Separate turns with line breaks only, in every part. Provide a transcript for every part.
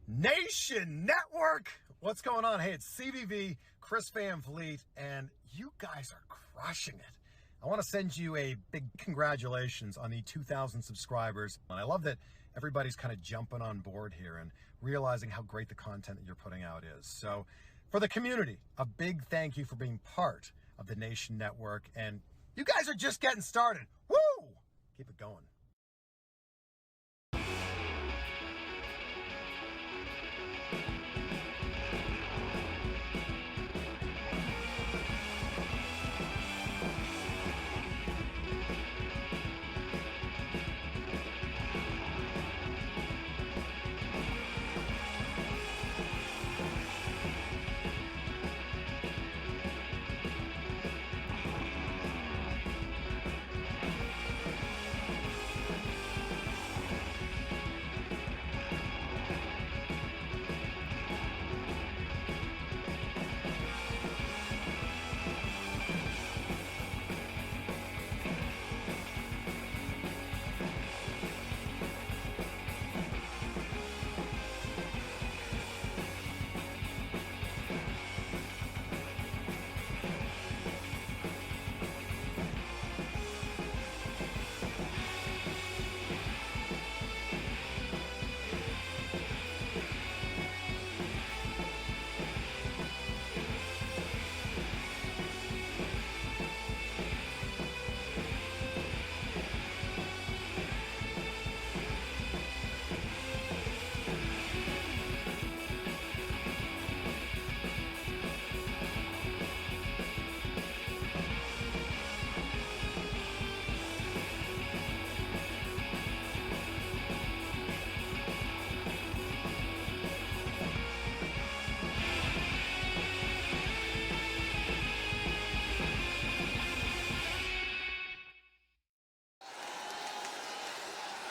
Nation Network. What's going on? Hey, it's CVV, Chris Van Vliet, and you guys are crushing it. I want to send you a big congratulations on the 2,000 subscribers. And I love that everybody's kind of jumping on board here and realizing how great the content that you're putting out is. So for the community, a big thank you for being part of the Nation Network. And you guys are just getting started. Woo! Keep it going.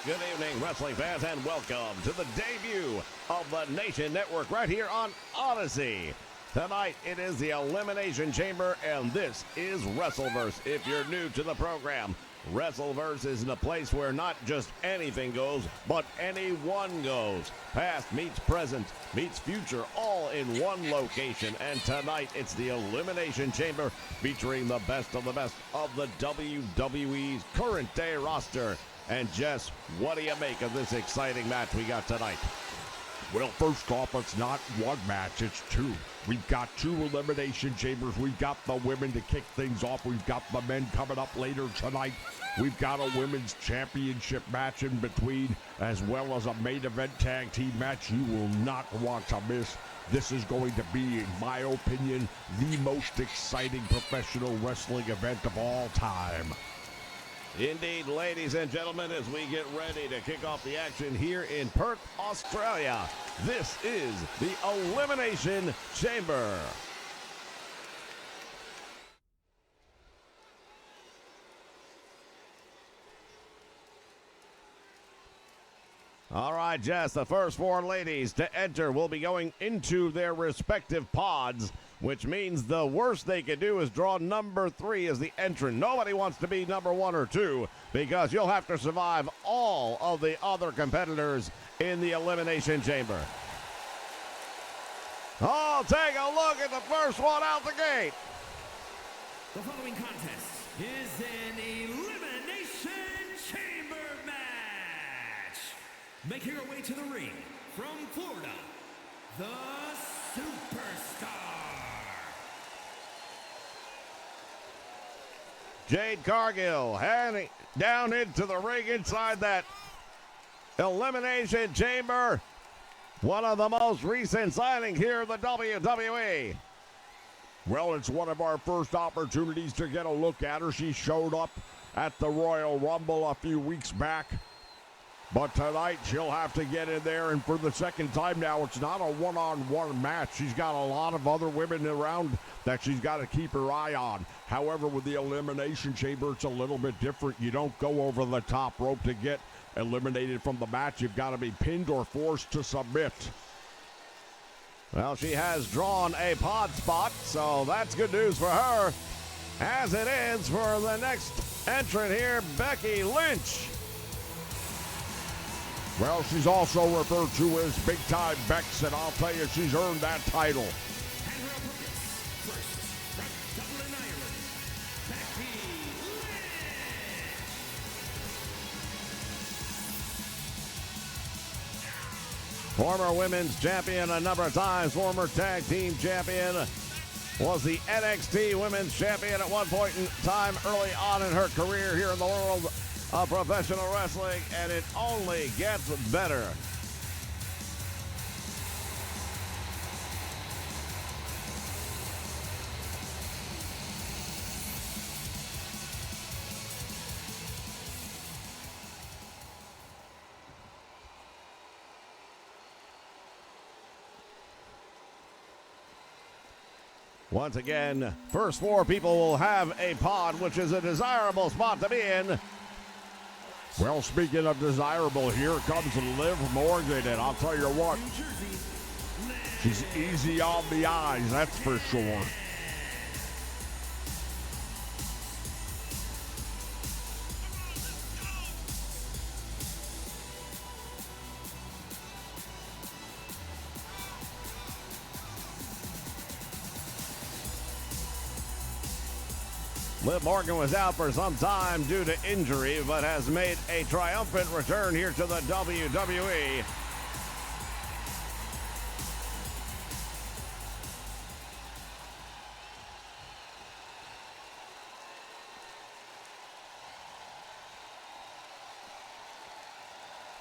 Good evening, wrestling fans, and welcome to the debut of the Nation Network right here on Odyssey. Tonight, it is the Elimination Chamber, and this is WrestleVerse. If you're new to the program, WrestleVerse is in a place where not just anything goes, but anyone goes. Past meets present, meets future, all in one location. And tonight, it's the Elimination Chamber featuring the best of the WWE's current day roster. And Jess, what do you make of this exciting match we got tonight?
Well, first off, it's not one match, it's two. We've got two Elimination Chambers. We've got the women to kick things off. We've got the men coming up later tonight. We've got a women's championship match in between, as well as a main event tag team match you will not want to miss. This is going to be, in my opinion, the most exciting professional wrestling event of all time.
Indeed, ladies and gentlemen, as we get ready to kick off the action here in Perth, Australia, this is the Elimination Chamber. All right, Jess, the first four ladies to enter will be going into their respective pods, which means the worst they could do is draw number 3 as the entrant. Nobody wants to be number 1 or 2 because you'll have to survive all of the other competitors in the Elimination Chamber. Oh, take a look at the first one out the gate.
The following contest is an Elimination Chamber match. Making her way to the ring from Florida, the Superstar.
Jade Cargill heading down into the ring inside that Elimination Chamber. One of the most recent signings here in the WWE.
Well, it's one of our first opportunities to get a look at her. She showed up at the Royal Rumble a few weeks back. But tonight, she'll have to get in there, and for the second time now, it's not a one-on-one match. She's got a lot of other women around that she's got to keep her eye on. However, with the Elimination Chamber, it's a little bit different. You don't go over the top rope to get eliminated from the match. You've got to be pinned or forced to submit.
Well, she has drawn a pod spot, so that's good news for her. As it is for the next entrant here, Becky Lynch.
Well, she's also referred to as Big Time Bex, and I'll tell you, she's earned that title.
And her opponents, first, from Dublin, Ireland, Becky Lynch.
Former women's champion a number of times, former tag team champion, was the NXT women's champion at one point in time early on in her career here in the world of professional wrestling, and it only gets better. Once again, first four people will have a pod, which is a desirable spot to be in.
Well, speaking of desirable, here comes Liv Morgan, and I'll tell you what, she's easy on the eyes, that's for sure.
Liv Morgan was out for some time due to injury, but has made a triumphant return here to the WWE.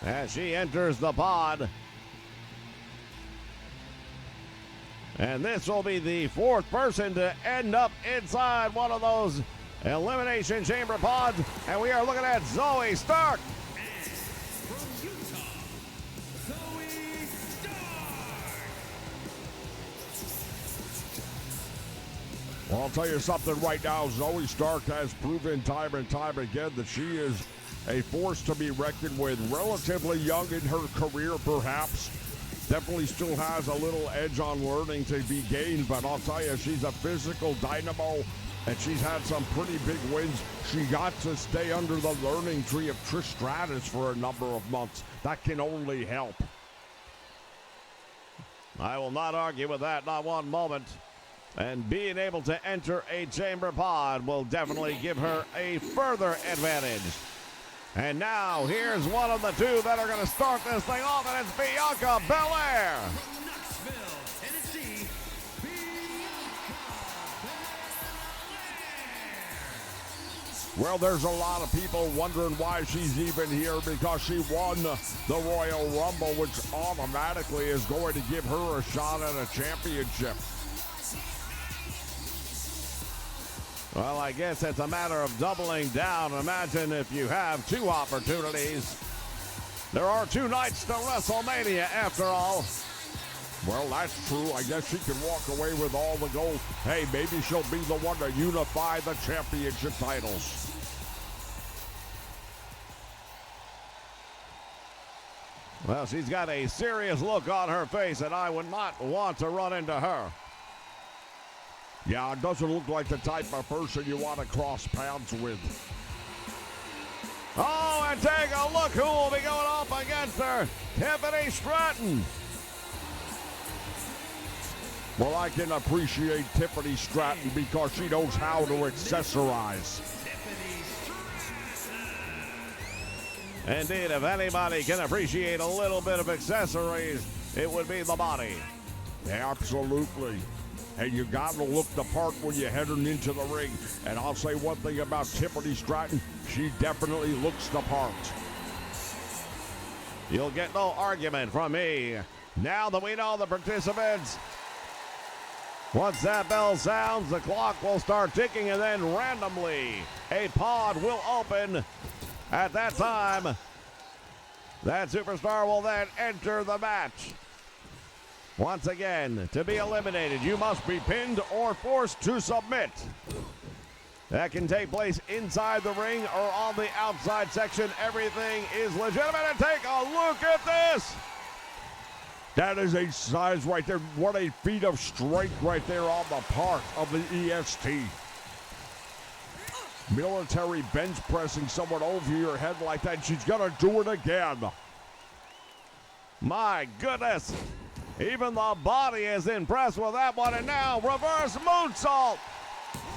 As she enters the pod. And this will be the fourth person to end up inside one of those Elimination Chamber pods. And we are looking at Zoe Stark.
And from Utah, Zoe Stark.
Well, I'll tell you something right now. Zoe Stark has proven time and time again that she is a force to be reckoned with. Relatively young in her career, perhaps. Definitely still has a little edge on learning to be gained, but I'll tell you, she's a physical dynamo, and she's had some pretty big wins. She got to stay under the learning tree of Trish Stratus for a number of months. That can only help.
I will not argue with that, not one moment. And being able to enter a chamber pod will definitely give her a further advantage. And now, here's one of the two that are going to start this thing off, and it's Bianca Belair.
From Knoxville, Tennessee, Bianca Belair.
Well, there's a lot of people wondering why she's even here, because she won the Royal Rumble, which automatically is going to give her a shot at a championship.
Well, I guess it's a matter of doubling down. Imagine if you have two opportunities. There are two nights to WrestleMania, after all.
Well, that's true. I guess she can walk away with all the gold. Hey, maybe she'll be the one to unify the championship titles.
Well, she's got a serious look on her face, and I would not want to run into her.
Yeah, it doesn't look like the type of person you want to cross paths with.
Oh, and take a look who will be going up against her, Tiffany Stratton.
Well, I can appreciate Tiffany Stratton because she knows how to accessorize.
Indeed, if anybody can appreciate a little bit of accessories, it would be the body.
Absolutely. And you got to look the part when you're heading into the ring. And I'll say one thing about Tiffany Stratton, she definitely looks the part.
You'll get no argument from me. Now that we know the participants, once that bell sounds, the clock will start ticking, and then randomly a pod will open. At that time, that superstar will then enter the match. Once again, to be eliminated, you must be pinned or forced to submit. That can take place inside the ring or on the outside section. Everything is legitimate. And take a look at this.
That is a size right there. What a feat of strength right there on the part of the EST. Military bench pressing someone over your head like that. She's going to do it again.
My goodness. Even the body is impressed with that one. And now reverse moonsault.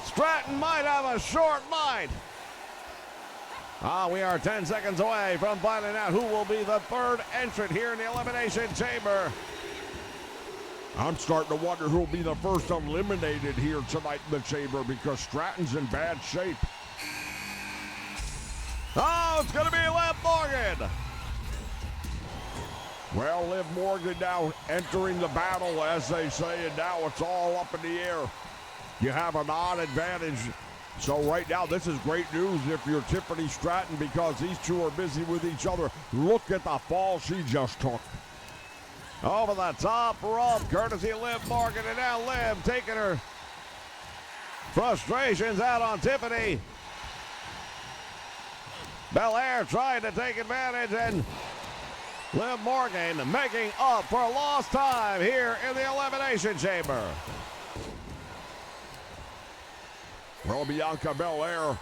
Stratton might have a short mind. We are 10 seconds away from finding out who will be the third entrant here in the Elimination Chamber.
I'm starting to wonder who'll be the first eliminated here tonight in the chamber because Stratton's in bad shape.
Oh, it's going to be Liv Morgan.
Well, Liv Morgan now entering the battle, as they say, and now it's all up in the air. You have an odd advantage. So right now, this is great news if you're Tiffany Stratton because these two are busy with each other. Look at the fall she just took.
Over the top rope, courtesy of Liv Morgan, and now Liv taking her frustrations out on Tiffany. Belair trying to take advantage, and Liv Morgan making up for lost time here in the Elimination Chamber.
Well, Bianca Belair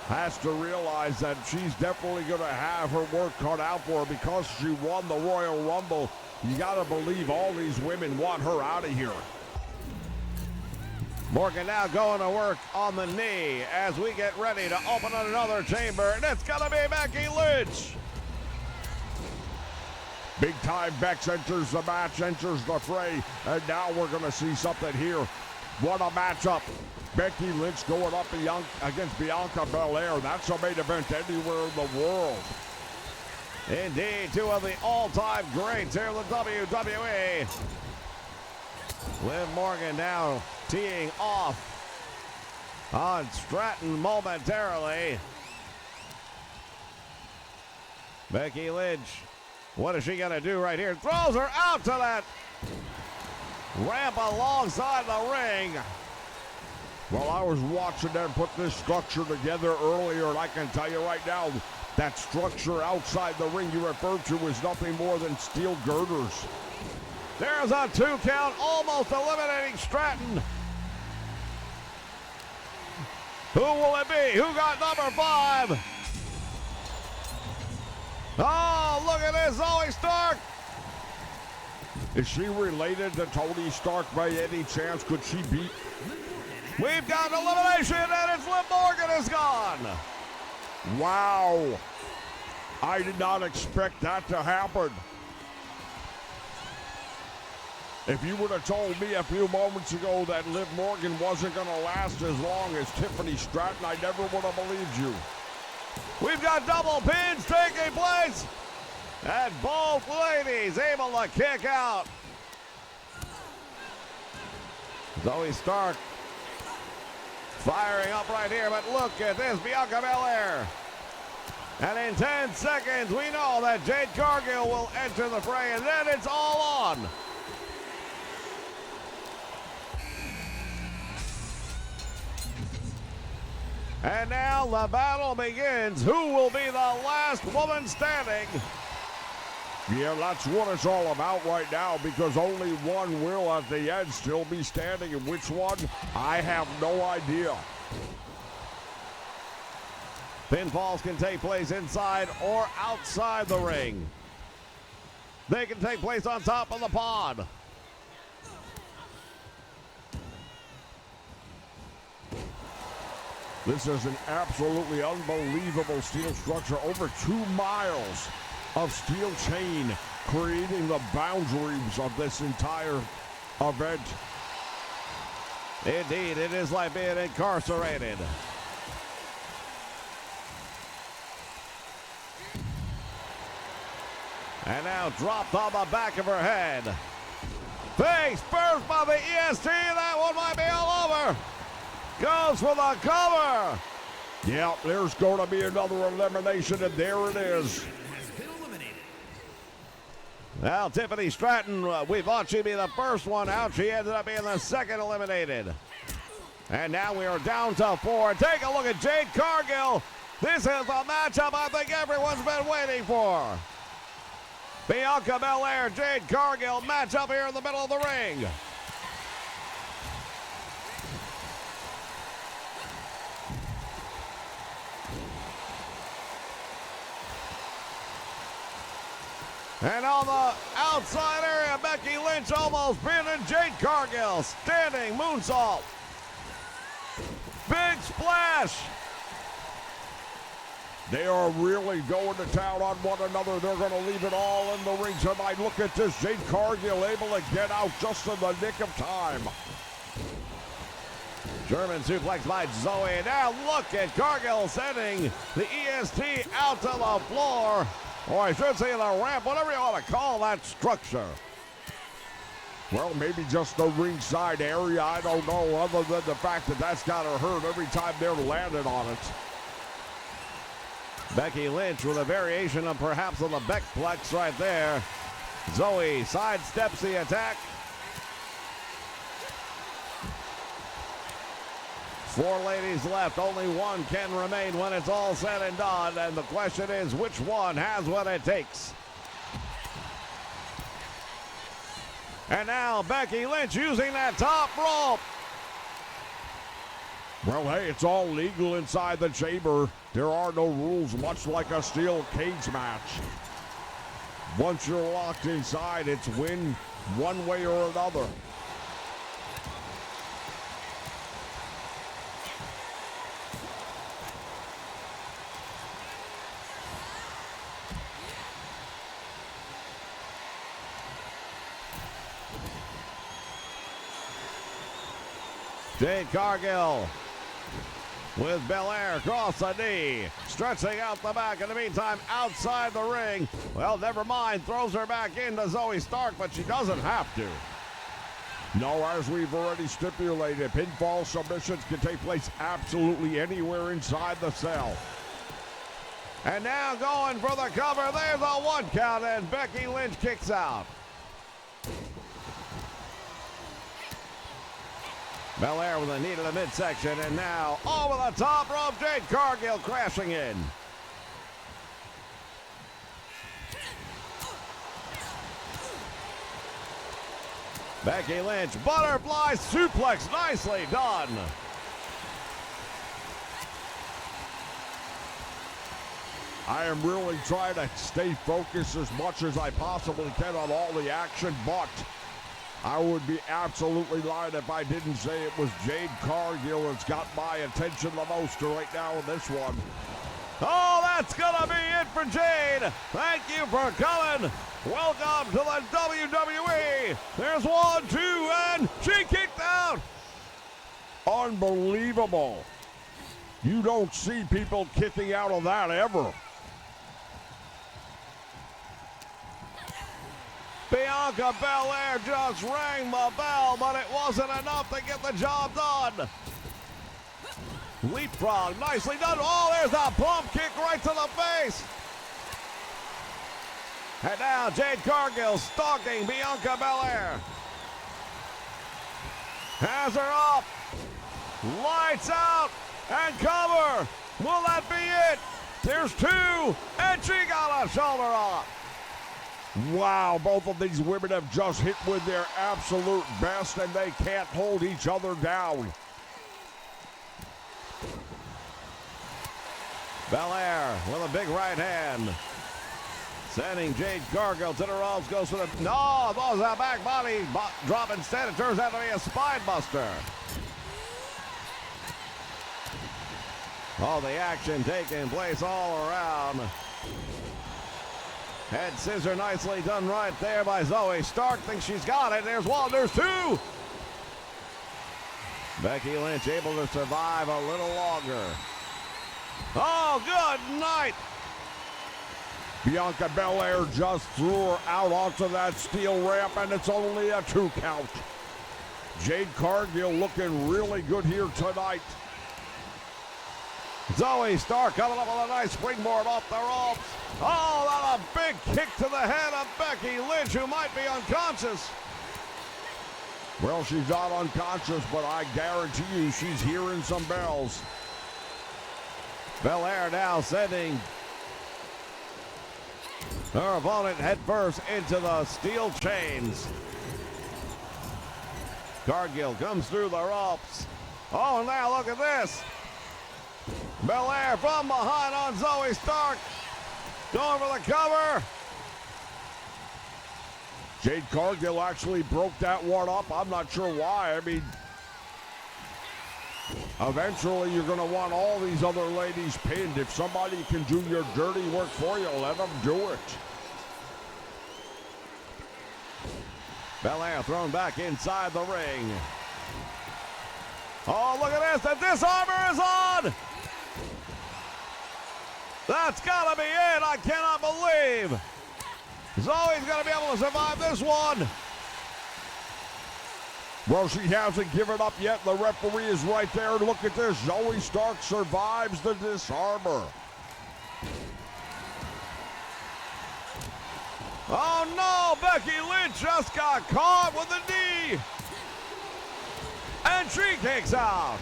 has to realize that she's definitely going to have her work cut out for her because she won the Royal Rumble. You got to believe all these women want her out of here.
Morgan now going to work on the knee as we get ready to open another chamber, and it's going to be Becky Lynch.
Big time Bex enters the match, enters the fray, and now we're going to see something here. What a matchup. Becky Lynch going up against Bianca Belair. That's a main event anywhere in the world.
Indeed, two of the all-time greats here in the WWE. Liv Morgan now teeing off on Stratton momentarily. Becky Lynch, what is she going to do right here? Throws her out to that ramp alongside the ring.
Well, I was watching them put this structure together earlier, and I can tell you right now, that structure outside the ring you referred to is nothing more than steel girders.
There's a 2 count, almost eliminating Stratton. Who will it be? Who got number 5? Oh, look at this, Zoe Stark.
Is she related to Tony Stark by any chance? Could she beat?
We've got an elimination, and it's Liv Morgan is gone.
Wow. I did not expect that to happen. If you would have told me a few moments ago that Liv Morgan wasn't going to last as long as Tiffany Stratton, I never would have believed you.
We've got double pins taking place, and both ladies able to kick out. Zoe Stark firing up right here, but look at this, Bianca Belair. And in 10 seconds, we know that Jade Cargill will enter the fray, and then it's all on. And now the battle begins. Who will be the last woman standing?
Yeah, that's what it's all about right now because only one will at the end still be standing. And which one? I have no idea.
Pinfalls can take place inside or outside the ring. They can take place on top of the pod.
This is an absolutely unbelievable steel structure. Over 2 miles of steel chain creating the boundaries of this entire event.
Indeed, it is like being incarcerated. And now dropped on the back of her head. Face first by the EST. That one might be all over. Goes for the cover.
Yeah, there's going to be another elimination, and there it is.
Now, Tiffany Stratton, we thought she'd be the first one out. She ended up being the second eliminated. And now we are down to 4. Take a look at Jade Cargill. This is the matchup I think everyone's been waiting for. Bianca Belair, Jade Cargill matchup here in the middle of the ring. And on the outside area, Becky Lynch almost pinning Jade Cargill. Standing moonsault. Big splash.
They are really going to town on one another. They're going to leave it all in the ring tonight. Look at this. Jade Cargill able to get out just in the nick of time.
German suplex by Zoe. Now look at Cargill sending the EST out to the floor. Or I should say the ramp, whatever you want to call that structure.
Well, maybe just the ringside area. I don't know, other than the fact that that's got her hurt every time they're landed on it.
Becky Lynch with a variation of perhaps on the Beckplex right there. Zoe sidesteps the attack. 4 ladies left. Only one can remain when it's all said and done. And the question is, which one has what it takes? And now Becky Lynch using that top rope.
Well, hey, it's all legal inside the chamber. There are no rules, much like a steel cage match. Once you're locked inside, it's win one way or another.
Jade Cargill with Belair across the knee, stretching out the back. In the meantime, outside the ring, well, never mind, throws her back into Zoe Stark, but she doesn't have to.
No, as we've already stipulated, pinfall submissions can take place absolutely anywhere inside the cell.
And now going for the cover, there's a 1 count, and Becky Lynch kicks out. Belair with a knee to the midsection, and now over the top rope, Jade Cargill crashing in. Becky Lynch, butterfly suplex, nicely done.
I am really trying to stay focused as much as I possibly can on all the action, but I would be absolutely lying if I didn't say it was Jade Cargill that's got my attention the most right now in this one.
Oh, that's gonna be it for Jade. Thank you for coming. Welcome to the WWE. There's 1, 2, and she kicked out.
Unbelievable. You don't see people kicking out of that ever.
Bianca Belair just rang the bell, but it wasn't enough to get the job done. Leapfrog, nicely done. Oh, there's a pump kick right to the face. And now Jade Cargill stalking Bianca Belair. Has her up. Lights out and cover. Will that be it? There's 2, and she got a shoulder up.
Wow, both of these women have just hit with their absolute best, and they can't hold each other down.
Belair with a big right hand. Sending Jade Cargill to the ropes, goes for the, no, throws a back body drop instead. It turns out to be a spine buster. All the action taking place all around. Head scissor nicely done right there by Zoe Stark. Thinks she's got it. There's 1, there's 2. Becky Lynch able to survive a little longer. Oh, good night.
Bianca Belair just threw her out onto that steel ramp, and it's only a 2 count. Jade Cargill looking really good here tonight.
Zoe Stark coming up with a nice springboard off the ropes. Oh, that a big kick to the head of Becky Lynch, who might be unconscious.
Well, she's not unconscious, but I guarantee you she's hearing some bells.
Belair now sending her opponent headfirst into the steel chains. Cargill comes through the ropes. Oh, now look at this. Belair from behind on Zoe Stark. Going for the cover.
Jade Cargill actually broke that one up. I'm not sure why. I mean, eventually you're going to want all these other ladies pinned. If somebody can do your dirty work for you, let them do it.
Belair thrown back inside the ring. Oh, look at this. The disarmor is on. That's got to be it. I cannot believe Zoe's going to be able to survive this one.
Well, she hasn't given up yet. The referee is right there. Look at this. Zoe Stark survives the disarmor.
Oh, no. Becky Lynch just got caught with a knee. And she kicks out.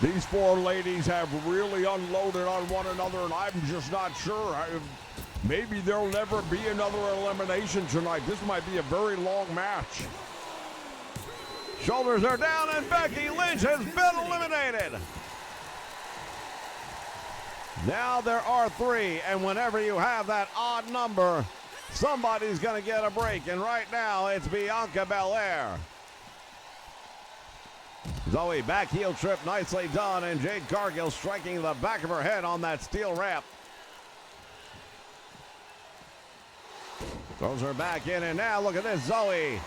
These four ladies have really unloaded on one another, and I'm just not sure. Maybe there'll never be another elimination tonight. This might be a very long match.
Shoulders are down, and Becky Lynch has been eliminated. Now there are three, and whenever you have that odd number, somebody's going to get a break, and right now it's Bianca Belair. Zoe back heel trip, nicely done, and Jade Cargill striking the back of her head on that steel ramp. Throws her back in, and now look at this, Zoe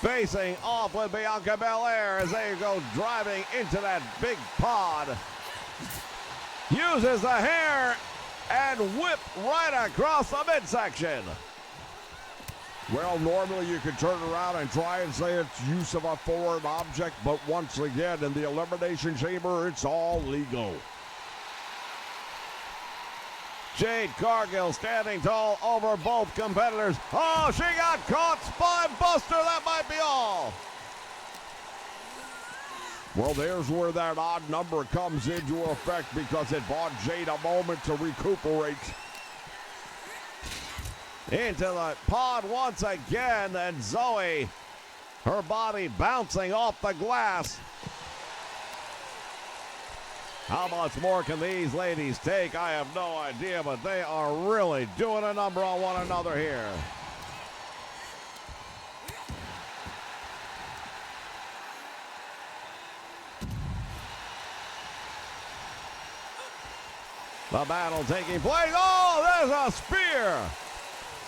facing off with Bianca Belair as they go driving into that big pod. Uses the hair and whip right across the midsection.
Well, normally you could turn around and try and say it's use of a foreign object, but once again, in the Elimination Chamber, it's all legal.
Jade Cargill standing tall over both competitors. Oh, she got caught. Spine buster. That might be all.
Well, there's where that odd number comes into effect because it bought Jade a moment to recuperate.
Into the pod once again, and Zoe, her body bouncing off the glass. How much more can these ladies take? I have no idea, but they are really doing a number on one another here. The battle taking place. Oh, there's a spear.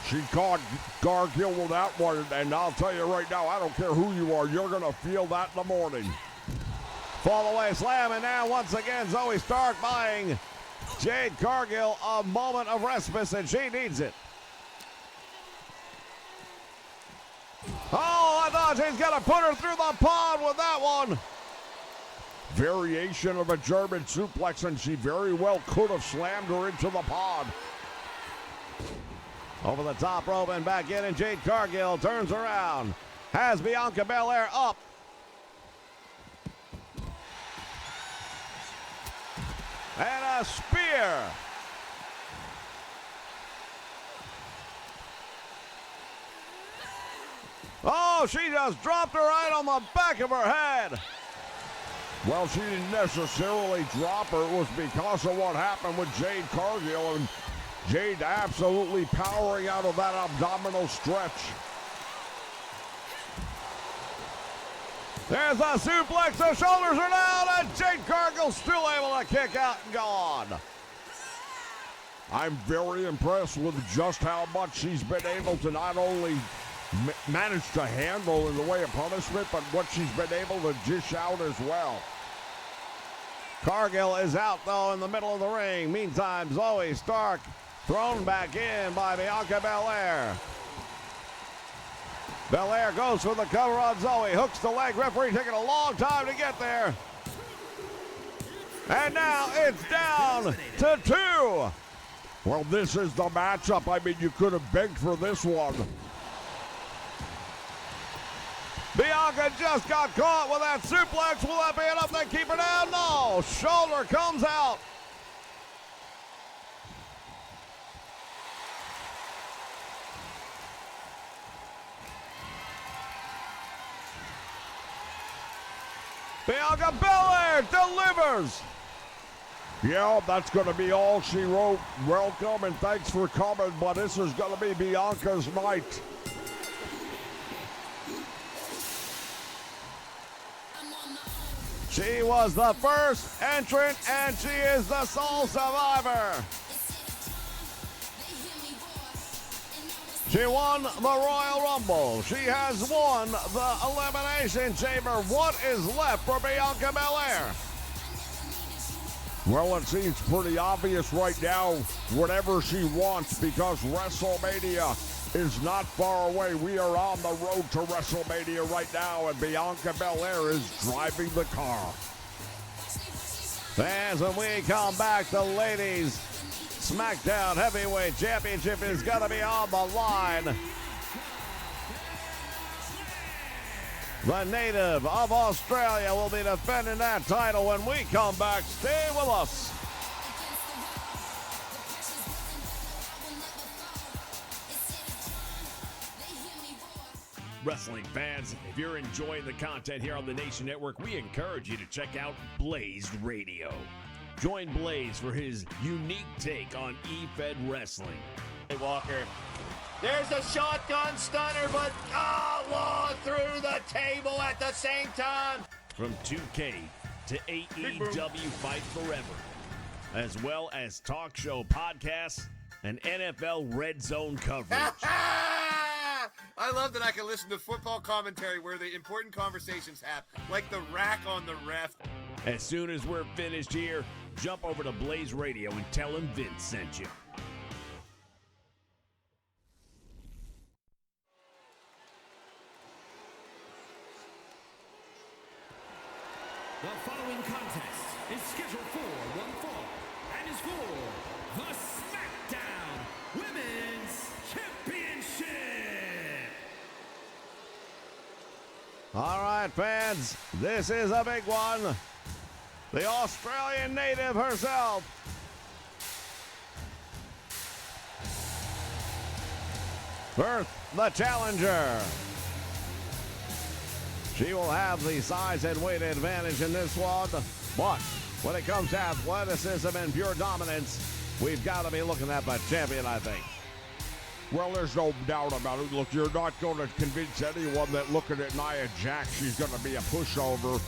She caught Cargill with that one, and I'll tell you right now, I don't care who you are, you're going to feel that in the morning.
Fall away slam, and now once again Zoe Stark buying Jade Cargill a moment of respite, and she needs it. Oh, I thought she's going to put her through the pod with that one.
Variation of a German suplex, and she very well could have slammed her into the pod.
Over the top rope and back in, and Jade Cargill turns around. Has Bianca Belair up. And a spear. Oh, she just dropped her right on the back of her head.
Well, she didn't necessarily drop her. It was because of what happened with Jade Cargill, and Jade absolutely powering out of that abdominal stretch.
There's a suplex, the shoulders are down, and Jade Cargill still able to kick out and gone.
I'm very impressed with just how much she's been able to not only manage to handle in the way of punishment, but what she's been able to dish out as well.
Cargill is out, though, in the middle of the ring. Meantime, Zoe Stark thrown back in by Bianca Belair. Belair goes for the cover on Zoe. Hooks the leg. Referee taking a long time to get there. And now it's down to 2.
Well, this is the matchup. I mean, you could have begged for this one.
Bianca just got caught with that suplex. Will that be enough to keep her down? No. Shoulder comes out. Bianca Belair delivers.
Yeah, that's going to be all she wrote. Welcome and thanks for coming, but this is going to be Bianca's night.
She was the first entrant, and she is the sole survivor. She won the Royal Rumble. She has won the Elimination Chamber. What is left for Bianca Belair?
Well, it seems pretty obvious right now, whatever she wants, because WrestleMania is not far away. We are on the road to WrestleMania right now, and Bianca Belair is driving the car.
Fans, when we come back, the ladies' SmackDown Heavyweight Championship is going to be on the line. The native of Australia will be defending that title when we come back. Stay with us. Wrestling fans, if you're enjoying the content here on the Nation Network, we encourage you to check out Blazed Radio. Join Blaze for his unique take on E-Fed Wrestling.
Hey, Walker. There's a shotgun stunner, but long through the table at the same time.
From 2K to AEW Fight Forever, as well as talk show podcasts and NFL Red Zone coverage.
I love that I can listen to football commentary where the important conversations happen, like the rack on the ref.
As soon as we're finished here, jump over to Blaze Radio and tell him Vince sent you.
The following contest is scheduled for one fall and is for the SmackDown Women's Championship.
All right, fans, this is a big one. The Australian native herself. Perth, the challenger. She will have the size and weight advantage in this one, but when it comes to athleticism and pure dominance, we've got to be looking at the champion, I think.
Well, there's no doubt about it. Look, you're not going to convince anyone that looking at Nia Jax, she's going to be a pushover.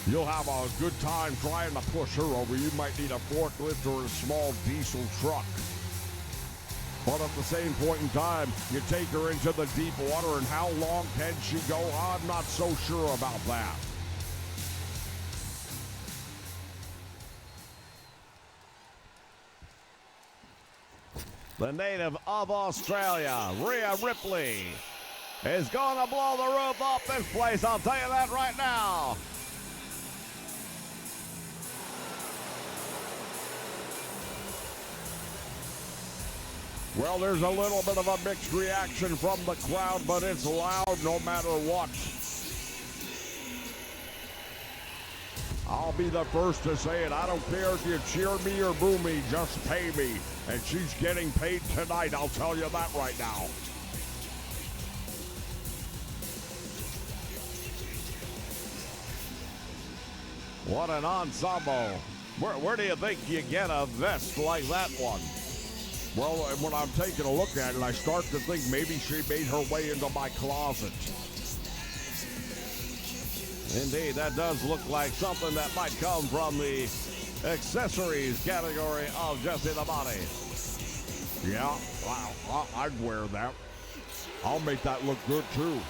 You'll have a good time trying to push her over. You might need a forklift or a small diesel truck. But at the same point in time, you take her into the deep water, and how long can she go? I'm not so sure about that.
The native of Australia, Rhea Ripley, is going to blow the roof off this place. I'll tell you that right now.
Well, there's a little bit of a mixed reaction from the crowd, but it's loud no matter what. I'll be the first to say it. I don't care if you cheer me or boo me, just pay me. And she's getting paid tonight, I'll tell you that right now.
What an ensemble. Where do you think you get a vest like that one?
Well, when I'm taking a look at it, I start to think maybe she made her way into my closet.
Indeed, that does look like something that might come from the accessories category of Jesse the Body.
Yeah, I'd wear that. I'll make that look good too.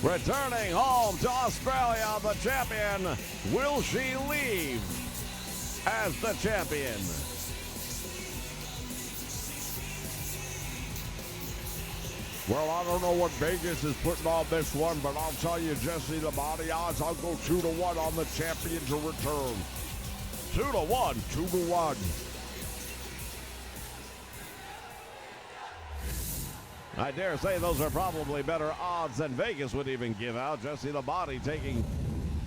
Returning home to Australia, the champion. Will she leave as the champion?
Well, I don't know what Vegas is putting on this one, but I'll tell you, Jesse, the Body odds, I'll go 2-1 on the champion to return.
2-1.
2-1.
I dare say those are probably better odds than Vegas would even give out. Jesse the Body taking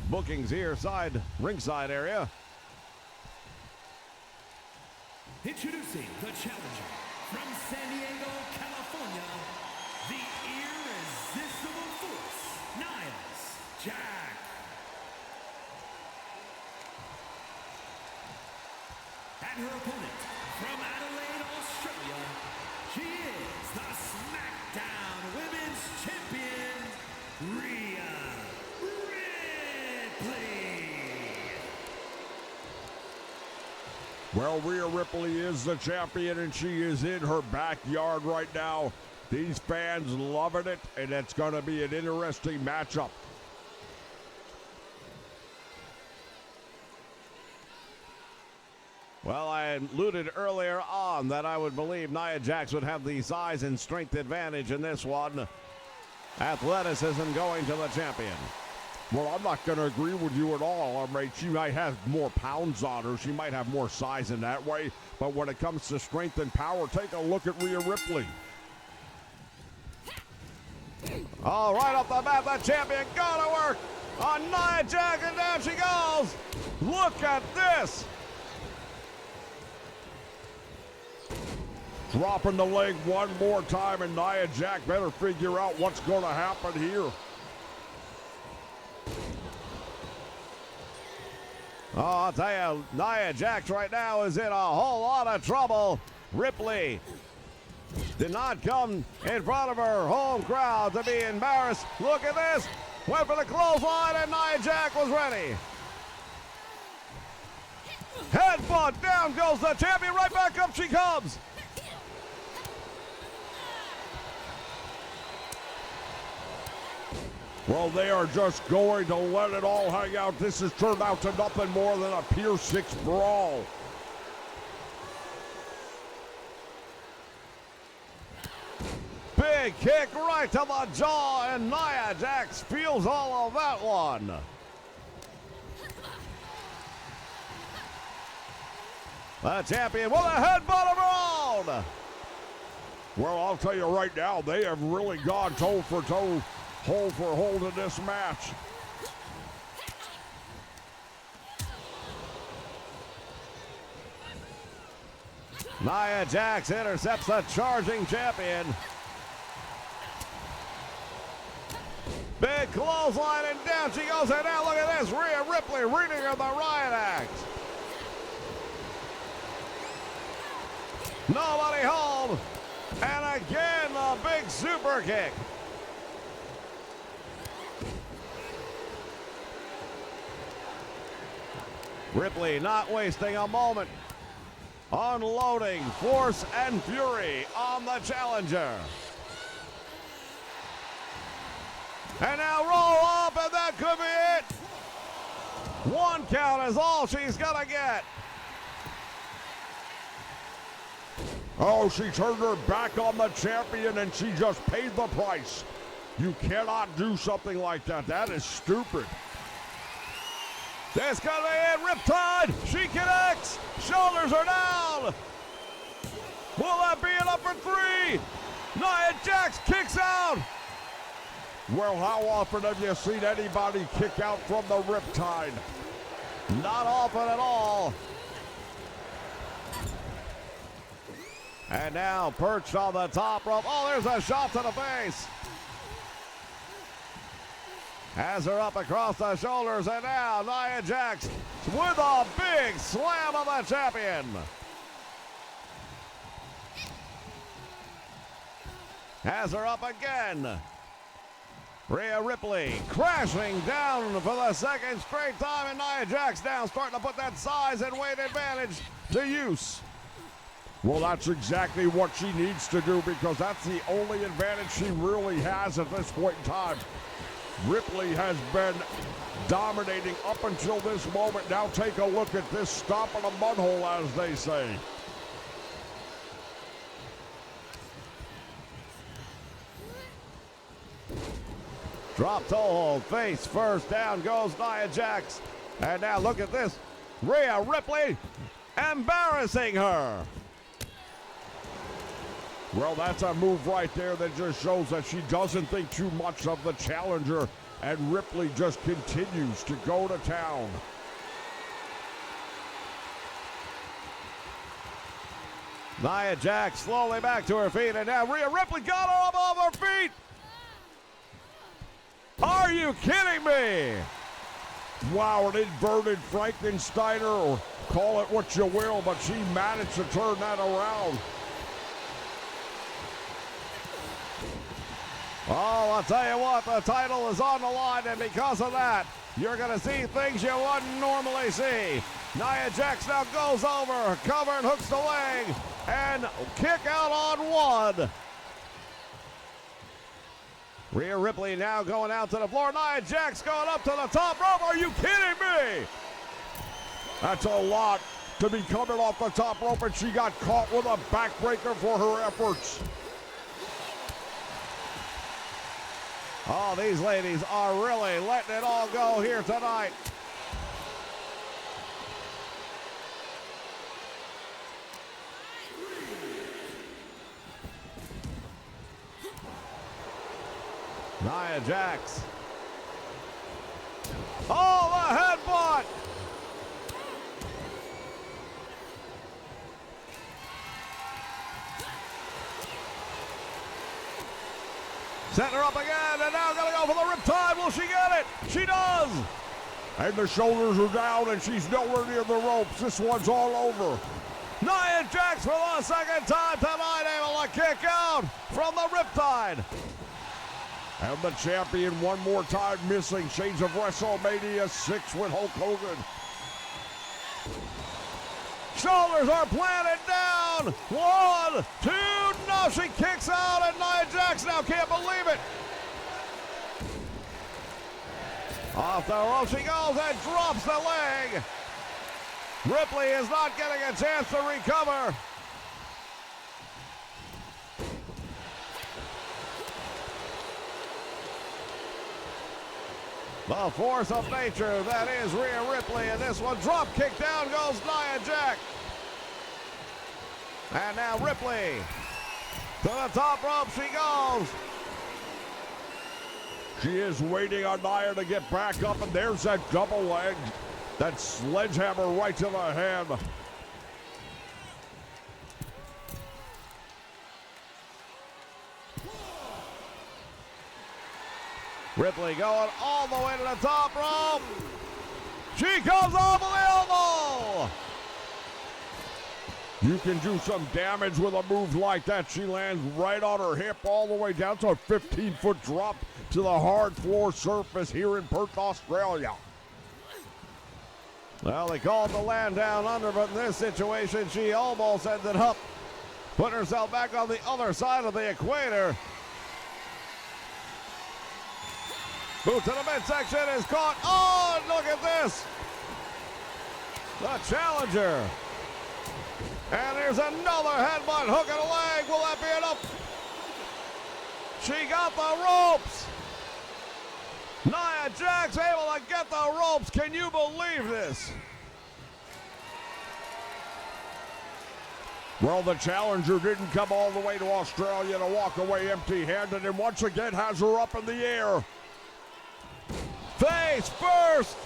bookings here, ringside area.
Introducing the challenger from San Diego, California, the irresistible force, Nia Jack. And her opponent from Adelaide, Australia, she is the SmackDown Women's Champion, Rhea Ripley.
Well, Rhea Ripley is the champion, and she is in her backyard right now. These fans loving it, and it's going to be an interesting matchup.
Well, I alluded earlier on that I would believe Nia Jax would have the size and strength advantage in this one. Athleticism going to the champion.
Well, I'm not going to agree with you at all. She might have more pounds on her. She might have more size in that way. But when it comes to strength and power, take a look at Rhea Ripley.
All right off the bat, the champion gonna work on Nia Jax, and down she goes. Look at this.
Dropping the leg one more time, and Nia Jax better figure out what's going to happen here.
Oh, I'll tell you, Nia Jax right now is in a whole lot of trouble. Ripley did not come in front of her home crowd to be embarrassed. Look at this. Went for the clothesline, and Nia Jax was ready. Headbutt, down goes the champion. Right back up she comes.
Well, they are just going to let it all hang out. This has turned out to nothing more than a Pier 6 brawl.
Big kick right to the jaw, and Nia Jax feels all of that one. The champion with a headbutt of her own.
Well, I'll tell you right now, they have really gone toe for toe, hold for hold in this match.
Nia Jax intercepts the charging champion. Big clothesline, and down she goes, and now look at this. Rhea Ripley reading her the riot act. Nobody home. And again, a big super kick. Ripley not wasting a moment. Unloading force and fury on the challenger. And now roll up, and that could be it. One count is all she's gonna get.
Oh, she turned her back on the champion, and she just paid the price. You cannot do something like that. That is stupid.
This could be it. Riptide. She connects. Shoulders are down. Will that be it up for three? Nia Jax kicks out.
Well, how often have you seen anybody kick out from the Riptide?
Not often at all. And now perched on the top rope. Oh, there's a shot to the face. Has her up across the shoulders, and now Nia Jax with a big slam of the champion. Has her up again. Rhea Ripley crashing down for the second straight time, and Nia Jax now starting to put that size and weight advantage to use.
Well, that's exactly what she needs to do, because that's the only advantage she really has at this point in time. Ripley has been dominating up until this moment. Now take a look at this stomp in a mud hole, as they say.
Drop toe hold, face first, down goes Nia Jax. And now look at this, Rhea Ripley embarrassing her.
Well, that's a move right there that just shows that she doesn't think too much of the challenger, and Ripley just continues to go to town.
Nia Jax slowly back to her feet, and now Rhea Ripley got her up off her feet. Are
Are you kidding me? Wow, an inverted Frankensteiner, or call it what you will, but she managed to turn that around.
Oh, I'll tell you what, the title is on the line, and because of that, you're going to see things you wouldn't normally see. Nia Jax now goes over, cover and hooks the leg, and kick out on one. Rhea Ripley now going out to the floor. Nia Jax going up to the top rope. Are you kidding me?
That's a lot to be coming off the top rope, and she got caught with a backbreaker for her efforts.
Oh, these ladies are really letting it all go here tonight. Nia Jax. Oh, the headbutt. Setting her up again, and now gonna go for the riptide. Will she get it? She does.
And the shoulders are down, and she's nowhere near the ropes. This one's all over.
Nia Jax for the second time tonight, able to kick out from the riptide.
And the champion one more time missing. Shades of WrestleMania 6 with Hulk Hogan.
Shoulders are planted down. 1, 2, no, she kicks out, and Nia Jax now can't believe it. Off the rope she goes and drops the leg. Ripley is not getting a chance to recover. The force of nature, that is Rhea Ripley, and this one drop kick down goes Nia Jax. And now Ripley to the top rope she goes.
She is waiting on Nia to get back up, and there's that double leg. That sledgehammer right to the head.
Ripley going all the way to the top rope. She comes off of the elbow.
You can do some damage with a move like that. She lands right on her hip all the way down to a 15-foot drop to the hard floor surface here in Perth, Australia.
Well, they called the land down under, but in this situation, she almost ended up putting herself back on the other side of the equator. Boot to the midsection is caught. Oh, look at this. The challenger. And there's another headbutt, hooking a leg. Will that be enough? She got the ropes. Nia Jax able to get the ropes. Can you believe this?
Well, the challenger didn't come all the way to Australia to walk away empty-handed, and once again has her up in the air.
Face first.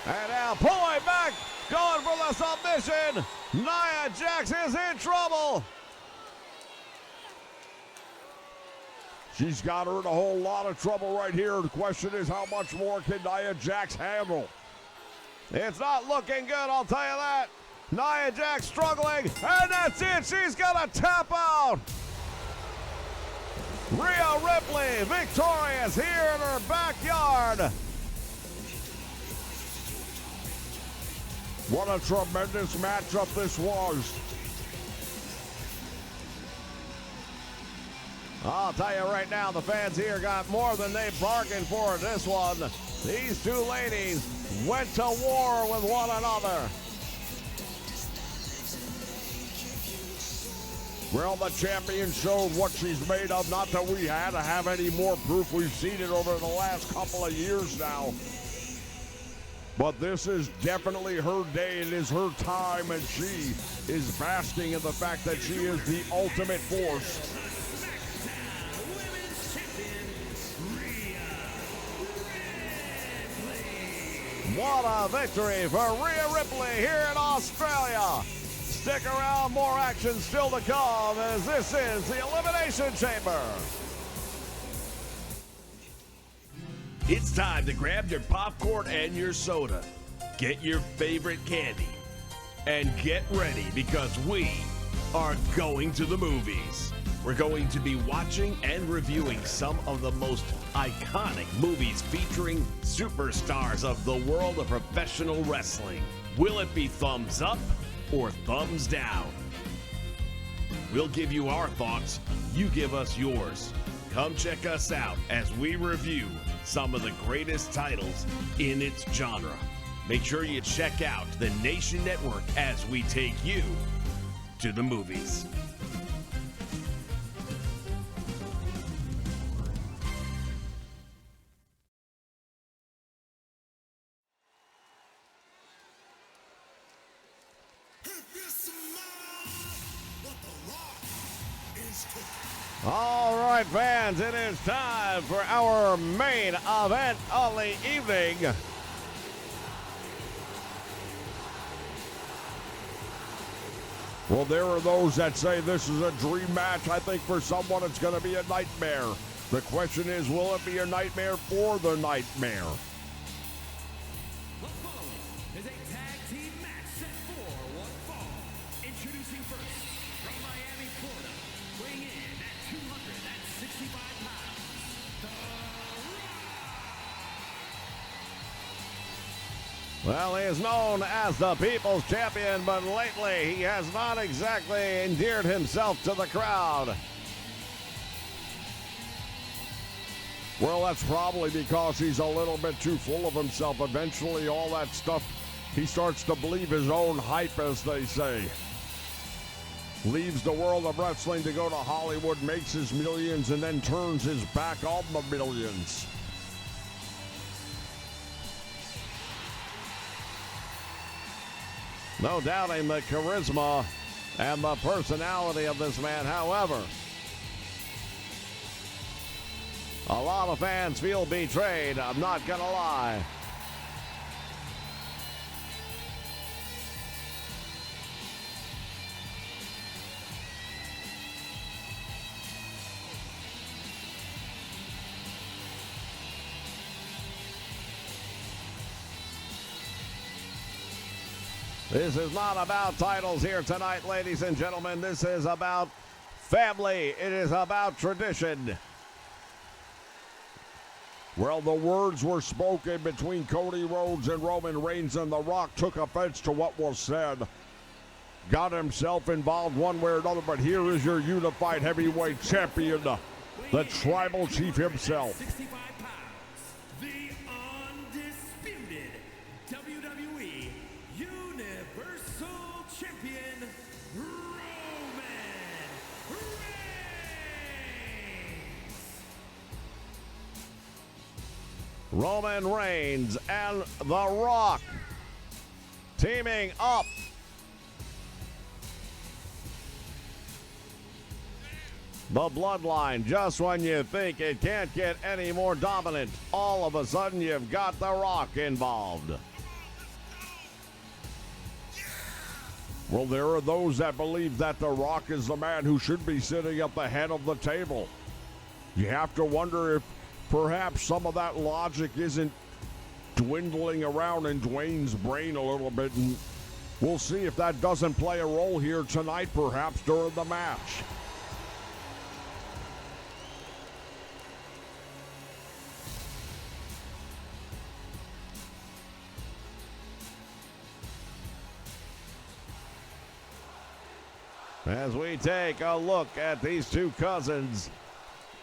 And now pulling back, going for the submission. Nia Jax is in trouble.
She's got her in a whole lot of trouble right here. The question is, how much more can Nia Jax handle?
It's not looking good, I'll tell you that. Nia Jax struggling, and that's it. She's gonna tap out. Rhea Ripley victorious here in her backyard.
What a tremendous matchup this was.
I'll tell you right now, the fans here got more than they bargained for in this one. These two ladies went to war with one another.
Well, the champion showed what she's made of. Not that we had to have any more proof. We've seen it over the last couple of years now. But this is definitely her day. It is her time, and she is basking in the fact that she is the ultimate force.
What a victory for Rhea Ripley here in Australia. Stick around, more action still to come as this is the Elimination Chamber.
It's time to grab your popcorn and your soda. Get your favorite candy. And get ready because we are going to the movies. We're going to be watching and reviewing some of the most iconic movies featuring superstars of the world of professional wrestling. Will it be thumbs up or thumbs down? We'll give you our thoughts, you give us yours. Come check us out as we review some of the greatest titles in its genre. Make sure you check out the Nation Network as we take you to the movies.
All right, fans, it is time for our main event of the evening.
Well, there are those that say this is a dream match. I think for someone it's going to be a nightmare. The question is, will it be a nightmare for the nightmare?
The following is a tag team match set for one fall. Introducing first, from Miami, Florida, weighing in at 265 pounds, The Rock.
Well, he is known as the People's Champion, but lately he has not exactly endeared himself to the crowd.
Well, that's probably because he's a little bit too full of himself. Eventually, all that stuff, he starts to believe his own hype, as they say. Leaves the world of wrestling to go to Hollywood, makes his millions, and then turns his back on the millions.
No doubting the charisma and the personality of this man. However, a lot of fans feel betrayed, I'm not gonna lie. This is not about titles here tonight, ladies and gentlemen. This is about family. It is about tradition.
Well, the words were spoken between Cody Rhodes and Roman Reigns, and The Rock took offense to what was said. Got himself involved one way or another, but here is your unified heavyweight champion, the Tribal Chief himself.
65 pounds, the undisputed WWE Universal Champion, Roman Reigns.
Roman Reigns and The Rock teaming up. The Bloodline, just when you think it can't get any more dominant, all of a sudden you've got The Rock involved.
Well, there are those that believe that The Rock is the man who should be sitting at the head of the table. You have to wonder if perhaps some of that logic isn't dwindling around in Dwayne's brain a little bit, and we'll see if that doesn't play a role here tonight, perhaps during the match.
As we take a look at these two cousins,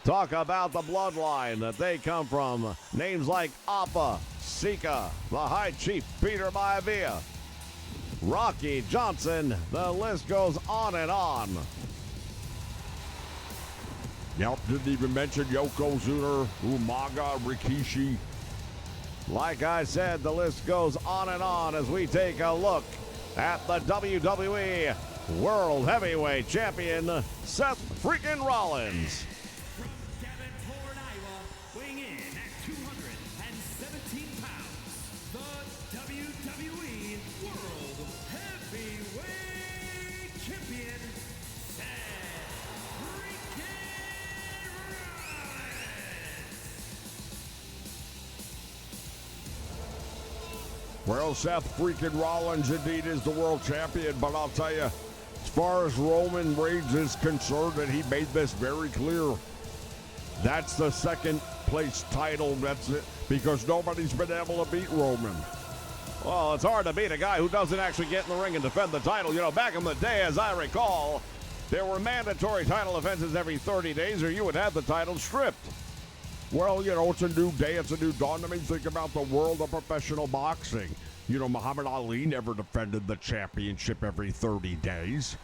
talk about the bloodline that they come from. Names like Appa, Sika, the High Chief Peter Maivia, Rocky Johnson, the list goes on and on.
Yep, didn't even mention Yokozuna, Umaga, Rikishi.
Like I said, the list goes on and on as we take a look at the WWE World Heavyweight Champion, Seth freaking Rollins.
From Davenport, Iowa, weighing in at 217 pounds, the WWE World Heavyweight
Well, Seth freaking Rollins indeed is the world champion, but I'll tell you, as far as Roman Reigns is concerned, and he made this very clear, that's the second place title. That's it, because nobody's been able to beat Roman.
Well, it's hard to beat a guy who doesn't actually get in the ring and defend the title. You know, back in the day, as I recall, there were mandatory title defenses every 30 days or you would have the title stripped.
Well, you know, it's a new day, it's a new dawn. I mean, think about the world of professional boxing. You know, Muhammad Ali never defended the championship every 30 days.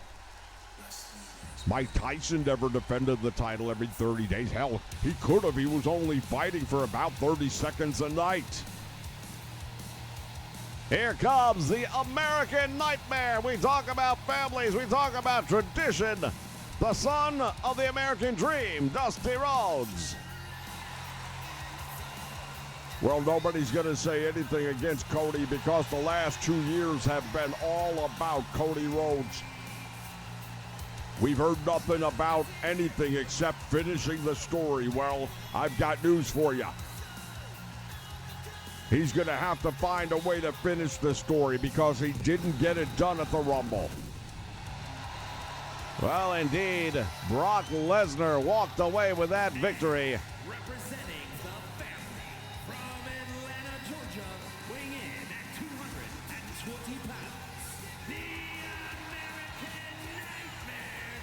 Mike Tyson never defended the title every 30 days. Hell, he could have. He was only fighting for about 30 seconds a night.
Here comes the American Nightmare. We talk about families. We talk about tradition. The son of the American Dream, Dusty Rhodes.
Well, nobody's going to say anything against Cody because the last 2 years have been all about Cody Rhodes. We've heard nothing about anything except finishing the story. Well, I've got news for you. He's going to have to find a way to finish the story because he didn't get it done at the Rumble.
Well, indeed, Brock Lesnar walked away with that victory.
Representing the family from Atlanta, Georgia, weighing in at 220 pounds, the American Nightmare,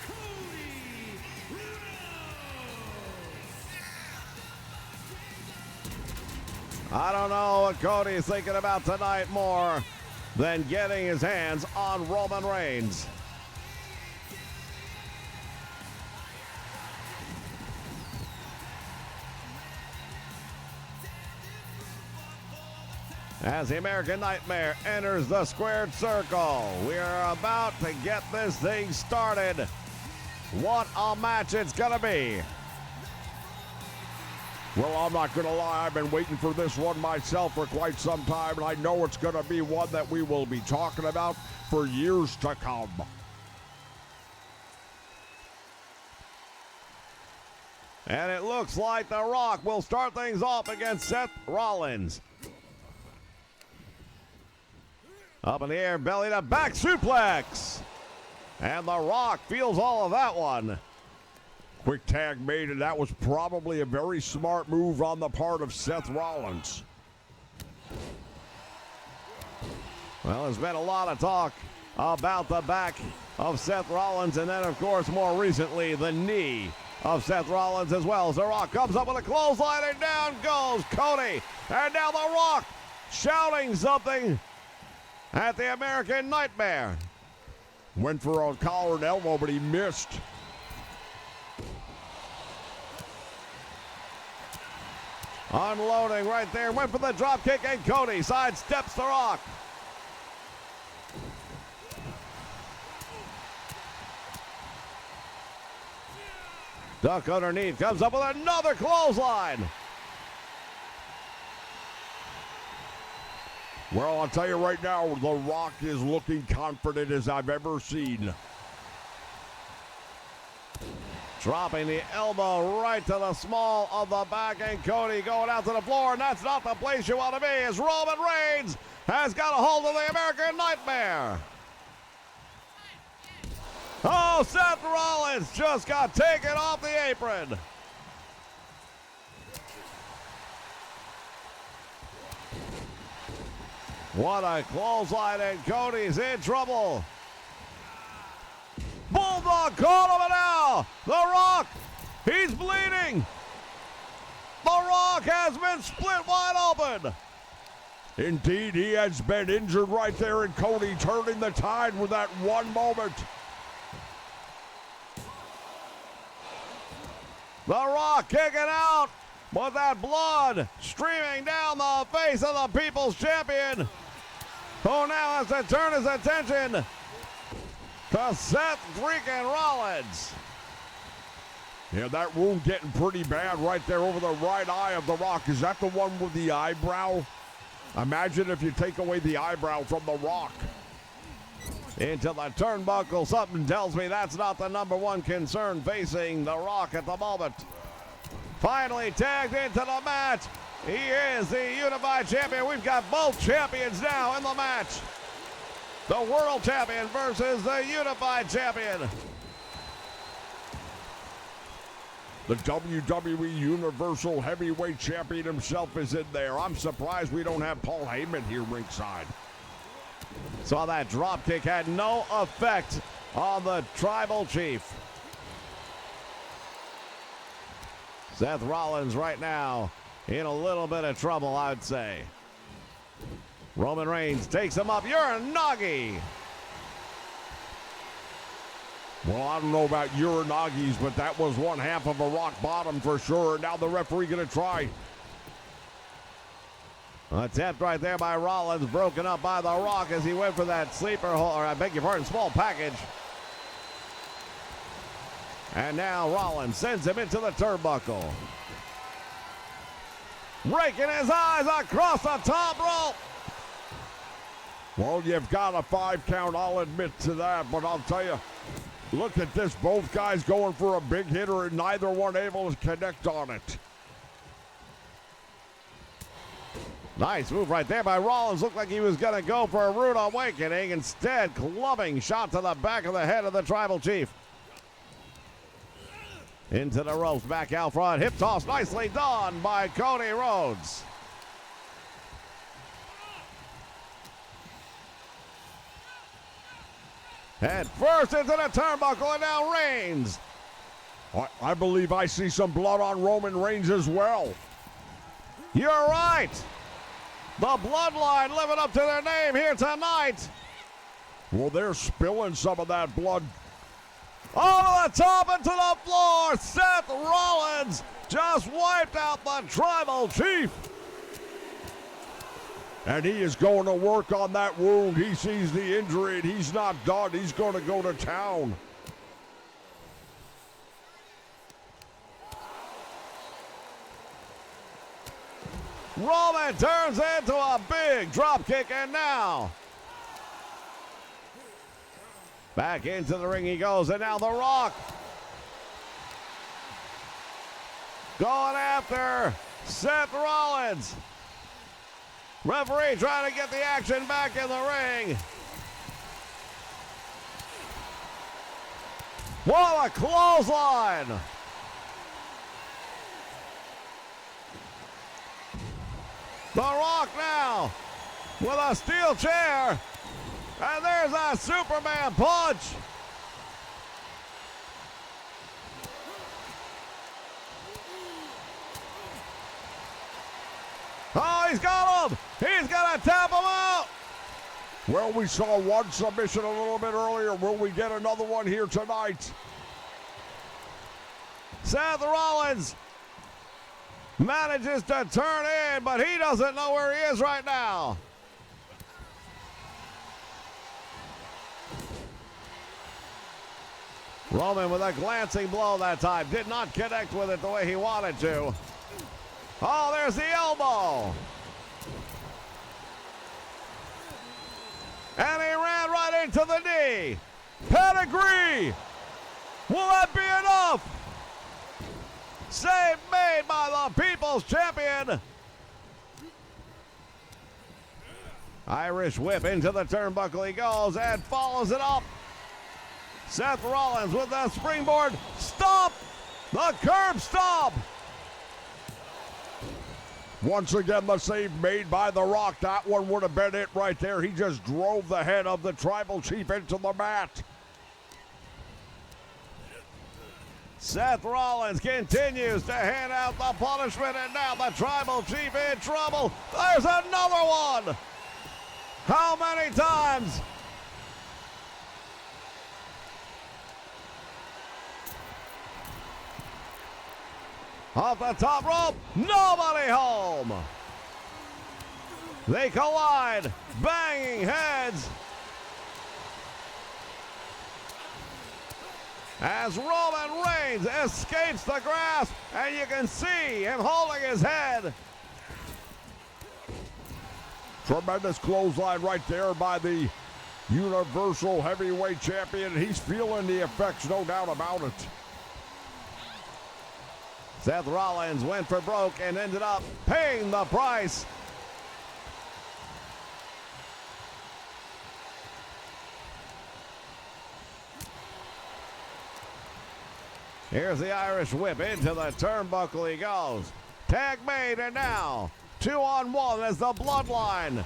Cody Rhodes.
I don't know what Cody's thinking about tonight more than getting his hands on Roman Reigns. As the American Nightmare enters the squared circle, we are about to get this thing started. What a match it's gonna be.
Well, I'm not going to lie. I've been waiting for this one myself for quite some time, and I know it's going to be one that we will be talking about for years to come.
And it looks like The Rock will start things off against Seth Rollins. Up in the air, belly to back suplex. And The Rock feels all of that one.
Quick tag made, and that was probably a very smart move on the part of Seth Rollins.
Well, there's been a lot of talk about the back of Seth Rollins, and then, of course, more recently, the knee of Seth Rollins as well. As The Rock comes up with a clothesline, and down goes Cody. And now The Rock shouting something at the American Nightmare.
Went for a collar and elbow, but he missed.
Unloading right there, went for the drop kick, and Cody sidesteps The Rock. Duck underneath, comes up with another clothesline.
Well, I'll tell you right now, The Rock is looking confident as I've ever seen.
Dropping the elbow right to the small of the back, and Cody going out to the floor, and that's not the place you want to be, as Roman Reigns has got a hold of the American Nightmare. Oh, Seth Rollins just got taken off the apron. What a clothesline, and Cody's in trouble. Bulldog caught him now. The Rock, he's bleeding. The Rock has been split wide open.
Indeed, he has been injured right there, and Cody turning the tide with that one moment.
The Rock kicking out with that blood streaming down the face of the People's Champion, who now has to turn his attention to Seth freaking Rollins.
Yeah, that wound getting pretty bad right there over the right eye of The Rock. Is that the one with the eyebrow? Imagine if you take away the eyebrow from The Rock.
Into the turnbuckle. Something tells me that's not the number one concern facing The Rock at the moment. Finally tagged into the match He is the Unified Champion. We've got both champions now in the match. The World Champion versus the Unified Champion.
The WWE Universal Heavyweight Champion himself is in there. I'm surprised we don't have Paul Heyman here ringside.
Saw that drop kick had no effect on the Tribal Chief. Seth Rollins right now in a little bit of trouble, I would say. Roman Reigns takes him up. Uranagi.
Well, I don't know about Uranagi's, but that was one half of a rock bottom for sure. Now the referee going to try.
Attempt right there by Rollins, broken up by The Rock as he went for that sleeper hold, or I beg your pardon, small package. And now Rollins sends him into the turnbuckle. Raking his eyes across the top rope.
Well, you've got a 5 count, I'll admit to that, but I'll tell you, look at this, both guys going for a big hitter and neither one able to connect on it.
Nice move right there by Rollins. Looked like he was going to go for a rude awakening. Instead, clubbing shot to the back of the head of the Tribal Chief. Into the ropes, back out front. Hip toss nicely done by Cody Rhodes. Head first into the turnbuckle, and now Reigns.
I believe I see some blood on Roman Reigns as well.
You're right. The Bloodline living up to their name here tonight.
Well, they're spilling some of that blood.
Over the top into the floor. Seth Rollins just wiped out the Tribal Chief.
And he is going to work on that wound. He sees the injury and he's not done. He's going to go to town.
Roman turns into a big drop kick, and now back into the ring he goes, and now The Rock going after Seth Rollins. Referee trying to get the action back in the ring. What a clothesline! The Rock now with a steel chair, and there's a Superman punch. Oh, he's got him. He's going to tap him out.
Well, we saw one submission a little bit earlier. Will we get another one here tonight?
Seth Rollins manages to turn in, but he doesn't know where he is right now. Roman with a glancing blow that time. Did not connect with it the way he wanted to. Oh, there's the elbow. And he ran right into the knee. Pedigree. Will that be enough? Save made by the People's Champion. Irish whip into the turnbuckle he goes and follows it up. Seth Rollins with the springboard stomp. The curb stomp.
Once again, the save made by The Rock. That one would have been it right there. He just drove the head of the Tribal Chief into the mat.
Seth Rollins continues to hand out the punishment, and now the Tribal Chief in trouble. There's another one. How many times? Off the top rope, nobody home. They collide, banging heads. As Roman Reigns escapes the grasp, and you can see him holding his head.
Tremendous clothesline right there by the Universal Heavyweight Champion. He's feeling the effects, no doubt about it.
Seth Rollins went for broke and ended up paying the price. Here's the Irish whip into the turnbuckle he goes. Tag made, and now 2-on-1 as the Bloodline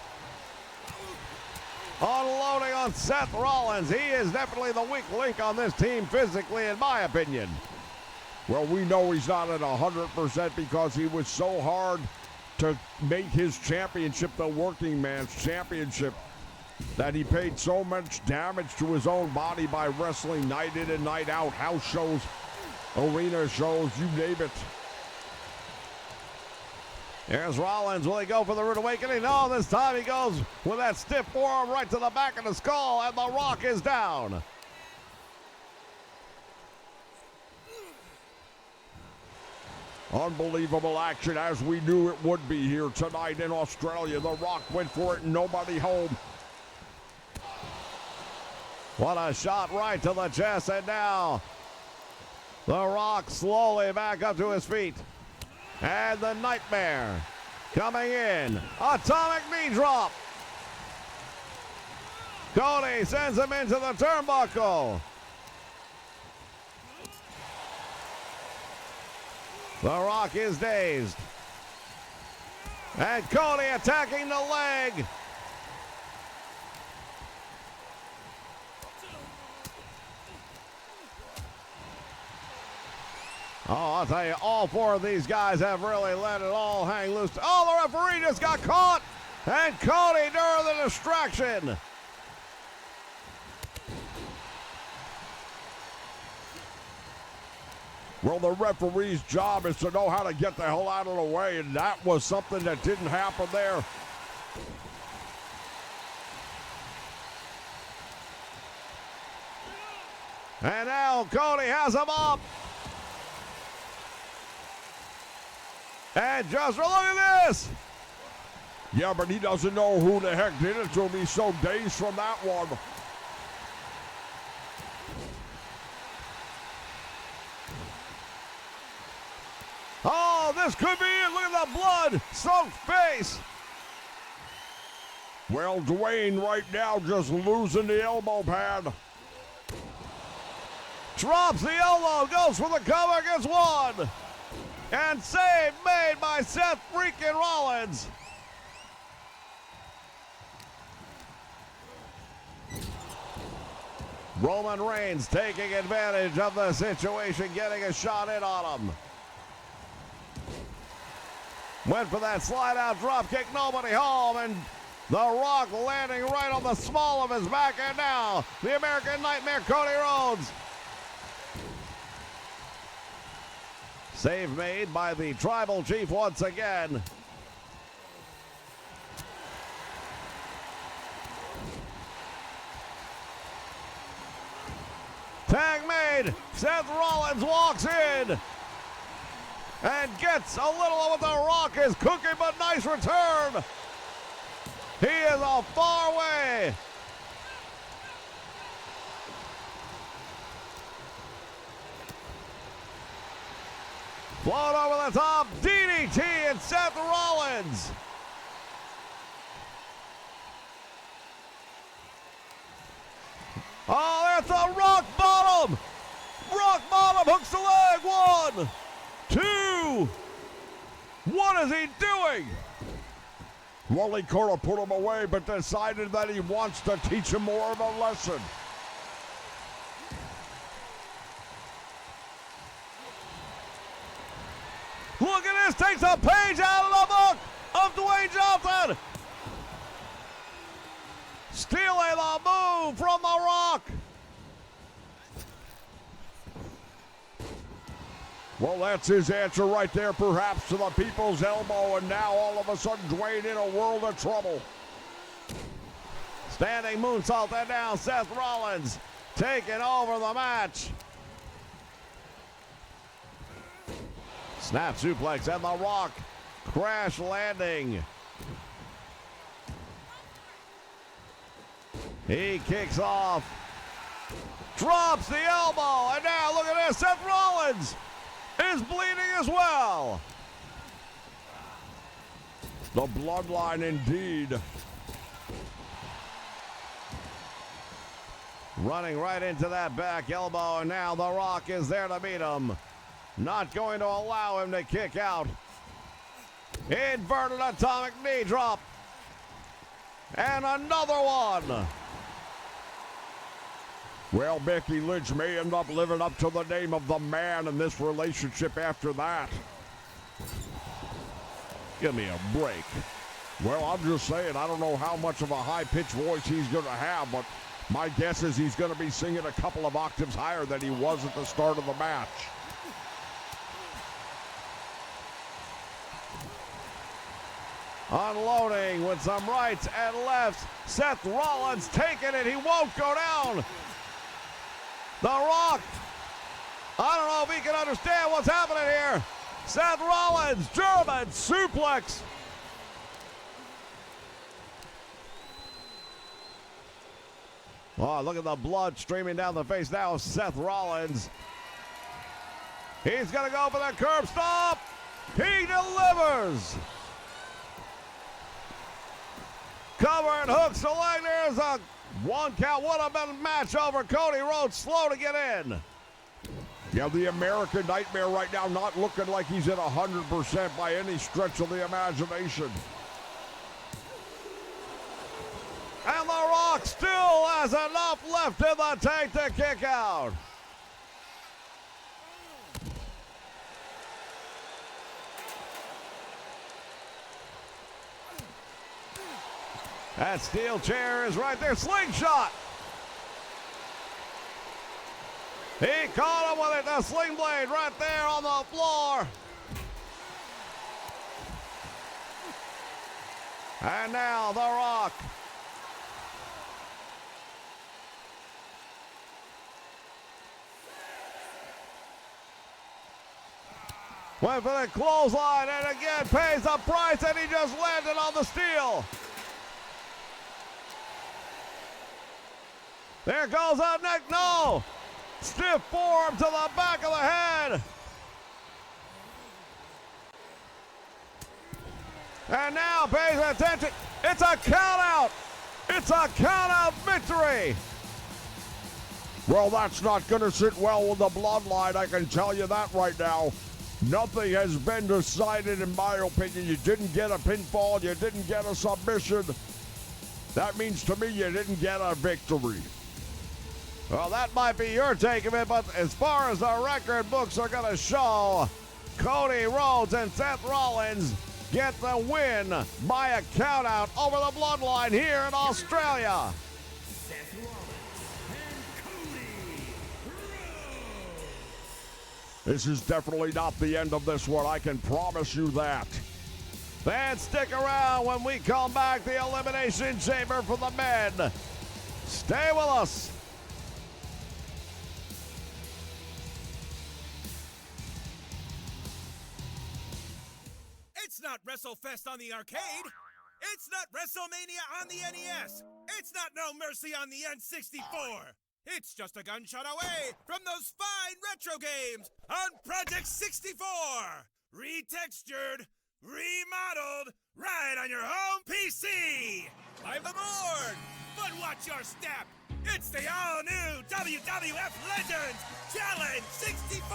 unloading on Seth Rollins. He is definitely the weak link on this team physically, in my opinion.
Well, we know he's not at 100% because he was so hard to make his championship the working man's championship that he paid so much damage to his own body by wrestling night in and night out, house shows, arena shows, you name it.
Here's Rollins. Will he go for the Rude Awakening? No, this time he goes with that stiff forearm right to the back of the skull, and The Rock is down.
Unbelievable action, as we knew it would be here tonight in Australia. The Rock went for it, nobody home.
What a shot right to the chest, and now The Rock slowly back up to his feet. And the Nightmare coming in. Atomic knee drop. Cody sends him into the turnbuckle. The Rock is dazed. And Cody attacking the leg. Oh, I'll tell you, all four of these guys have really let it all hang loose. Oh, the referee just got caught. And Cody during the distraction.
Well, the referee's job is to know how to get the hell out of the way, and that was something that didn't happen there.
And now Cody has him up. And just look at this.
Yeah, but he doesn't know who the heck did it to him. He's so dazed from that one.
Oh, this could be it. Look at the blood-soaked face.
Well, Dwayne right now just losing the elbow pad.
Drops the elbow, goes for the cover, gets one. And save made by Seth freaking Rollins. Roman Reigns taking advantage of the situation, getting a shot in on him. Went for that slide out drop kick, nobody home, and The Rock landing right on the small of his back, and now the American Nightmare, Cody Rhodes. Save made by the Tribal Chief once again. Tag made. Seth Rollins walks in and gets a little of what The Rock is cooking, but nice return. He is a far way. Float over the top, DDT, and Seth Rollins. Oh, that's a rock bottom. Rock bottom hooks the leg. 1, 2. What is he doing?
Well, he could have put him away, but decided that he wants to teach him more of a lesson.
Look at this, takes a page out of the book of Dwayne Johnson. Stealing the move from The Rock.
Well, that's his answer right there, perhaps, to the people's elbow, and now all of a sudden Dwayne in a world of trouble.
Standing moonsault, and now Seth Rollins taking over the match. Snap suplex, and The Rock crash landing. He kicks off, drops the elbow, and now look at this, Seth Rollins
is bleeding as well. The bloodline indeed.
Running right into that back elbow, and now The Rock is there to meet him. Not going to allow him to kick out. Inverted atomic knee drop. And another one.
Well, Becky Lynch may end up living up to the name of the man in this relationship after that.
Give me a break.
Well, I'm just saying, I don't know how much of a high-pitched voice he's going to have, but my guess is he's going to be singing a couple of octaves higher than he was at the start of the match.
Unloading with some rights and lefts. Seth Rollins taking it. He won't go down. The Rock. I don't know if he can understand what's happening here. Seth Rollins, German suplex. Oh, look at the blood streaming down the face now of Seth Rollins. He's going to go for the curb stop. He delivers. Cover and hooks the leg. There's a one count. Would have been a match over. Cody Rhodes slow to get in.
Yeah, the American Nightmare right now not looking like he's at 100% by any stretch of the imagination.
And The Rock still has enough left in the tank to kick out. That steel chair is right there. Slingshot. He caught him with it. The sling blade right there on the floor. And now The Rock. Went for the clothesline and again pays the price, and he just landed on the steel. There goes a neck, no! Stiff forearm to the back of the head. And now pays attention. It's a count out. It's a count out victory.
Well, that's not going to sit well with the bloodline, I can tell you that right now. Nothing has been decided, in my opinion. You didn't get a pinfall. You didn't get a submission. That means to me you didn't get a victory.
Well, that might be your take of it, but as far as the record books are going to show, Cody Rhodes and Seth Rollins get the win by a countout over the bloodline here in Australia.
Seth Rollins and Cody Rhodes.
This is definitely not the end of this one, I can promise you that.
Fans, stick around when we come back. The Elimination Chamber for the men. Stay with us.
It's not WrestleFest on the arcade. It's not WrestleMania on the NES. It's not No Mercy on the N64. It's just a gunshot away from those fine retro games on Project 64. Retextured, remodeled, right on your home PC. Buy the board, but watch your step. It's the all-new WWF Legends Challenge 64.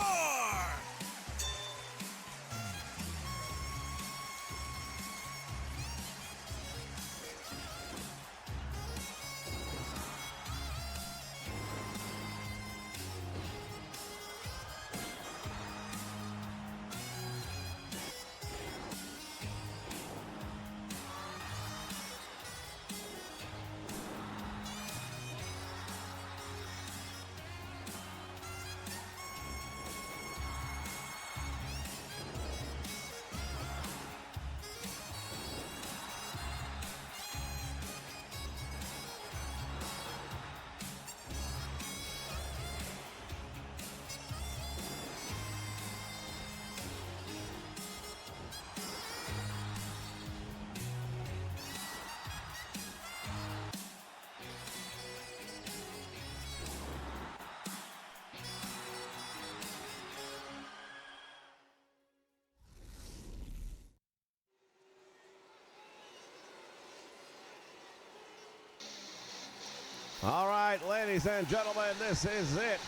All right, ladies and gentlemen, this is it.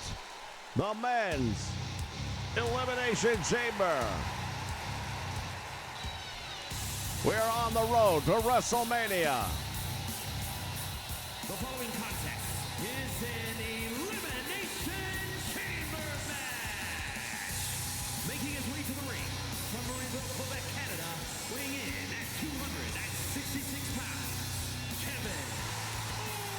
The men's Elimination Chamber. We're on the road to WrestleMania.
The following contest is an Elimination Chamber match. Making his way to the ring from Marieville, Quebec, Canada, weighing in at 266 pounds, Kevin Owens.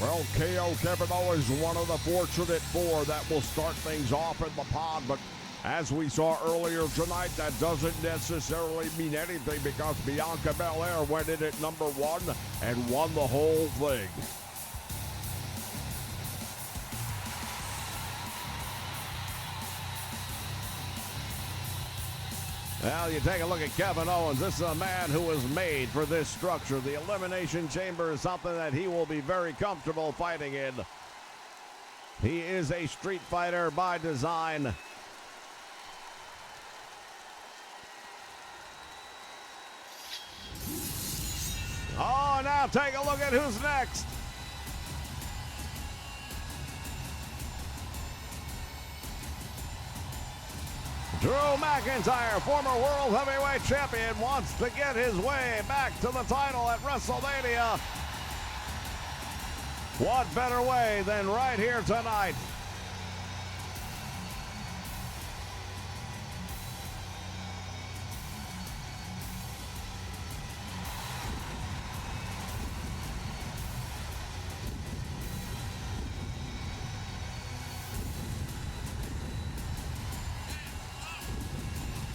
Well, KO Kevin Owens, one of the fortunate four that will start things off in the pod, but as we saw earlier tonight, that doesn't necessarily mean anything because Bianca Belair went in at number 1 and won the whole thing.
Well, you take a look at Kevin Owens. This is a man who was made for this structure. The Elimination Chamber is something that he will be very comfortable fighting in. He is a street fighter by design. Oh, now take a look at who's next. Drew McIntyre, former World Heavyweight Champion, wants to get his way back to the title at WrestleMania. What better way than right here tonight?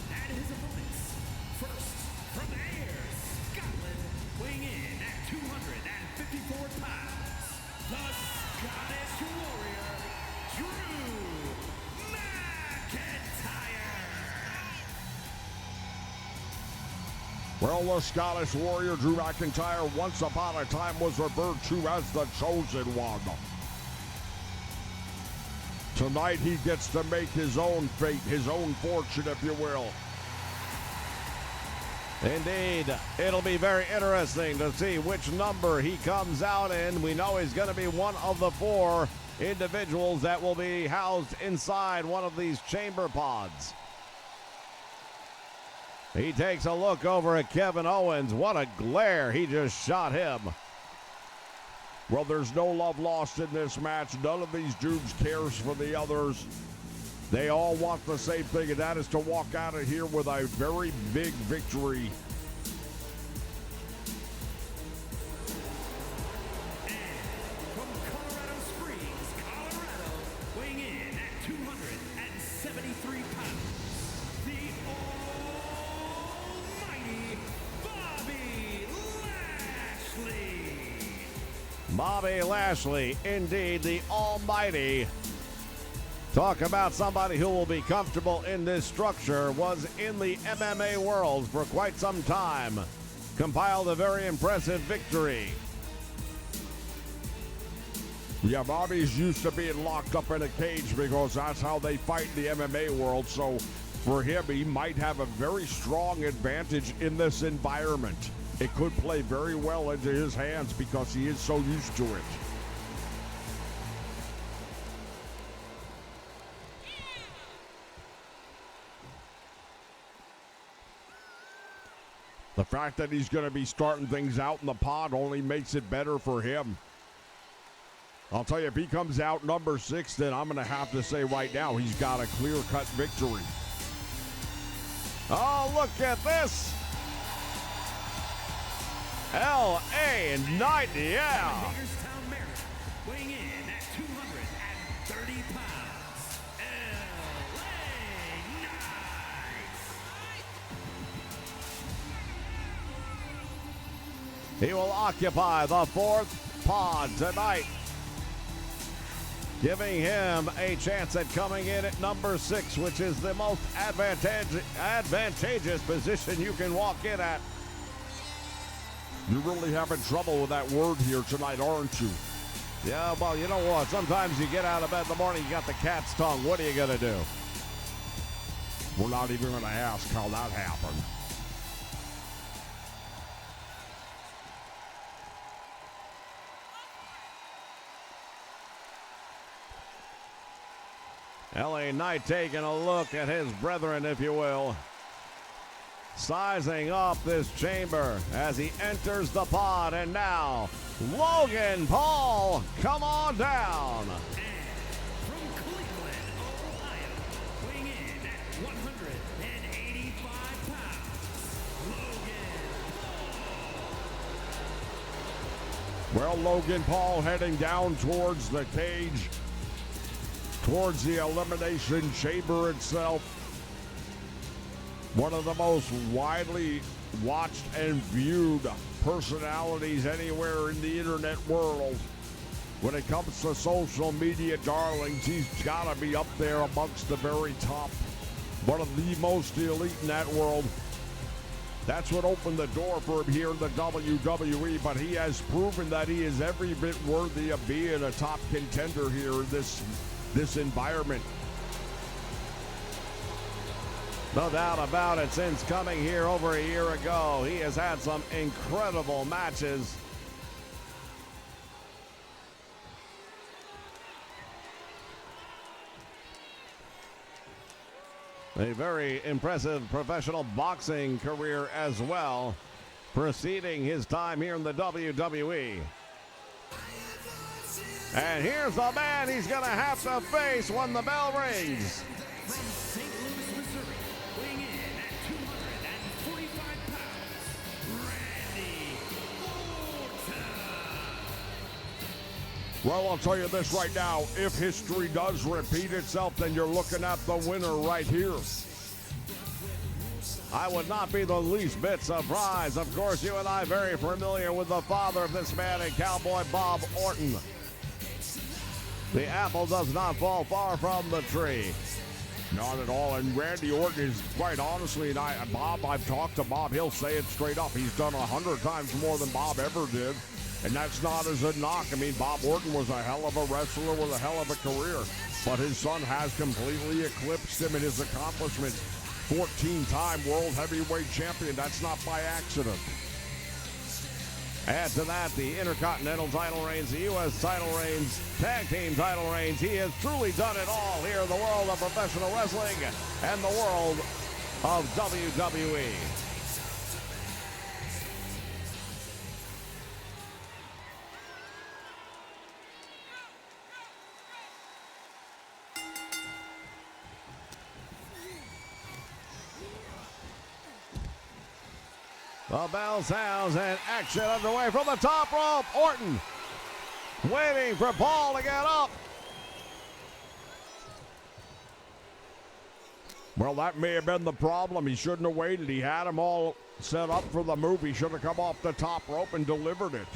And his opponents, first from Ayr, Scotland, weighing in at 254 pounds, the Scottish Warrior, Drew McIntyre.
Well, the Scottish Warrior Drew McIntyre once upon a time was referred to as the Chosen One. Tonight he gets to make his own fate, his own fortune, if you will.
Indeed, it'll be very interesting to see which number he comes out in. We know he's going to be one of the 4 individuals that will be housed inside one of these chamber pods. He takes a look over at Kevin Owens. What a glare he just shot him.
Well, there's no love lost in this match. None of these dudes cares for the others. They all want the same thing, and that is to walk out of here with a very big victory.
From Colorado Springs, Colorado, weighing in at 273 pounds, the almighty Bobby Lashley.
Bobby Lashley, indeed, the almighty. Talk about somebody who will be comfortable in this structure. Was in the MMA world for quite some time. Compiled a very impressive victory.
Yeah, Bobby's used to being locked up in a cage because that's how they fight in the MMA world. So for him, he might have a very strong advantage in this environment. It could play very well into his hands because he is so used to it. The fact that he's going to be starting things out in the pod only makes it better for him. I'll tell you, if he comes out number 6, then I'm going to have to say right now he's got a clear-cut victory.
Oh, look at this. L.A. Knight, yeah.
Hagerstown, Maryland, weighing in at 230 pounds, L.A. Knight.
He will occupy the 4th pod tonight, giving him a chance at coming in at number 6, which is the most advantageous position you can walk in at.
You're really having trouble with that word here tonight, aren't you?
Yeah, well, you know what? Sometimes you get out of bed in the morning, you got the cat's tongue. What are you going to do?
We're not even going to ask how that happened.
LA Knight taking a look at his brethren, if you will. Sizing up this chamber as he enters the pod. And now, Logan Paul, come on down.
From Cleveland, Ohio, weighing in at 185 pounds, Logan Paul.
Well, Logan Paul heading down towards the cage, towards the Elimination Chamber itself. One of the most widely watched and viewed personalities anywhere in the internet world. When it comes to social media darlings, he's got to be up there amongst the very top. One of the most elite in that world. That's what opened the door for him here in the WWE, but he has proven that he is every bit worthy of being a top contender here in this environment.
No doubt about it, since coming here over a year ago, he has had some incredible matches. A very impressive professional boxing career as well, preceding his time here in the WWE. And here's the man he's going to have to face when the bell rings.
From St. Louis, Missouri, weighing in at 245 pounds, Randy Orton.
Well, I'll tell you this right now. If history does repeat itself, then you're looking at the winner right here.
I would not be the least bit surprised. Of course, you and I very familiar with the father of this man, and Cowboy Bob Orton. The apple does not fall far from the tree.
Not at all. And Randy Orton is, quite honestly, and I've talked to Bob, he'll say it straight up. He's done 100 times more than Bob ever did. And that's not as a knock. I mean, Bob Orton was a hell of a wrestler with a hell of a career. But his son has completely eclipsed him in his accomplishments. 14-time World Heavyweight Champion. That's not by accident.
Add to that the Intercontinental title reigns, the U.S. title reigns, tag team title reigns. He has truly done it all here in the world of professional wrestling and the world of WWE. The bell sounds and action underway from the top rope. Orton waiting for Paul to get up.
Well, that may have been the problem. He shouldn't have waited. He had him all set up for the move. He should have come off the top rope and delivered it.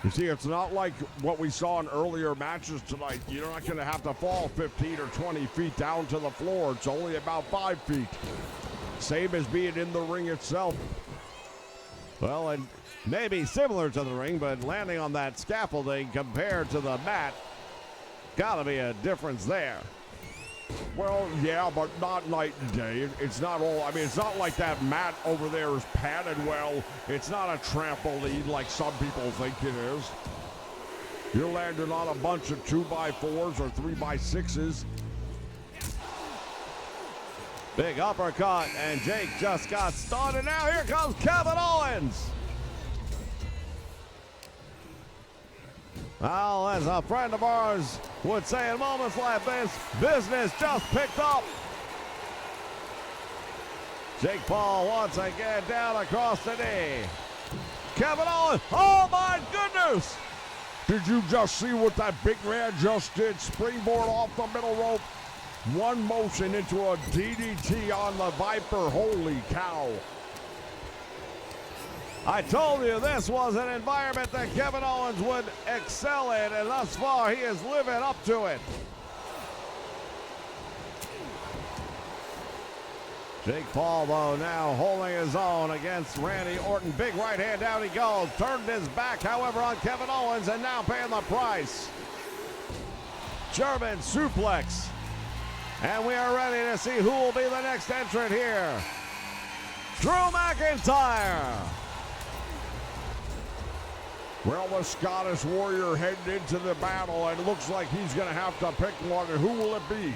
You see, it's not like what we saw in earlier matches tonight. You're not going to have to fall 15 or 20 feet down to the floor. It's only about 5 feet. Same as being in the ring itself.
Well, and maybe similar to the ring, but landing on that scaffolding compared to the mat, gotta be a difference there.
Well, yeah, but not night and day. It's not all, I mean, it's not like that mat over there is padded well. It's not a trampoline like some people think it is. You're landing on a bunch of 2x4s or 3x6s.
Big uppercut, and Jake just got started. Now here comes Kevin Owens. Well, as a friend of ours would say in moments like this, business just picked up. Jake Paul once again down across the knee. Kevin Owens, oh my goodness!
Did you just see what that big man just did? Springboard off the middle rope. One motion into a DDT on the Viper. Holy cow.
I told you this was an environment that Kevin Owens would excel in, and thus far he is living up to it. Jake Paul, though, now holding his own against Randy Orton. Big right hand, down he goes. Turned his back, however, on Kevin Owens, and now paying the price. German suplex. And we are ready to see who will be the next entrant here. Drew McIntyre.
Well, the Scottish Warrior heading into the battle, and it looks like he's going to have to pick one. And who will it be?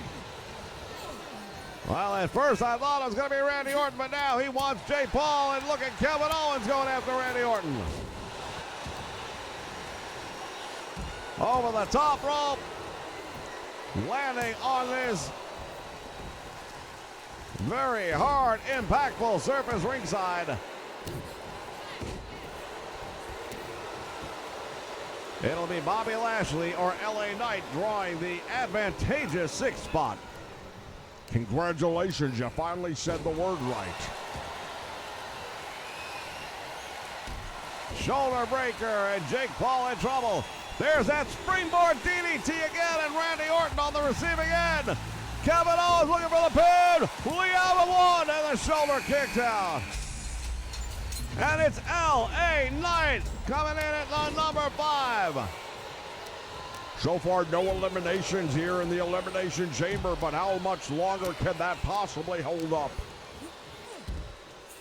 Well, at first I thought it was going to be Randy Orton, but now he wants Jake Paul, and look at Kevin Owens going after Randy Orton. Over the top rope, landing on this very hard, impactful surface ringside. It'll be Bobby Lashley or LA Knight drawing the advantageous 6th spot.
Congratulations, you finally said the word right.
Shoulder breaker, and Jake Paul in trouble. There's that springboard DDT again, and Randy Orton on the receiving end. Kevin Owens looking for the pin. We have a 1, and the shoulder kicked out. And it's LA Knight coming in at the number 5.
So far, no eliminations here in the Elimination Chamber, but how much longer can that possibly hold up?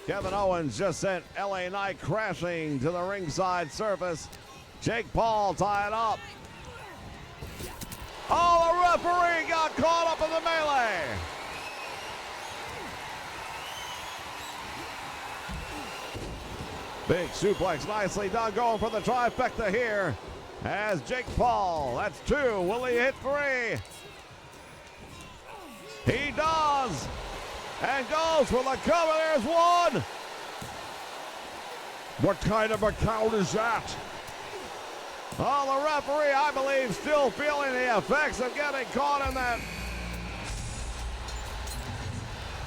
Kevin Owens just sent LA Knight crashing to the ringside surface. Jake Paul tied up. Oh, the referee got caught up in the melee. Big suplex, nicely done, going for the trifecta here. As Jake Paul, that's 2. Will he hit 3? He does. And goes for the cover. There's 1.
What kind of a count is that?
Oh, the referee, I believe, still feeling the effects of getting caught in that.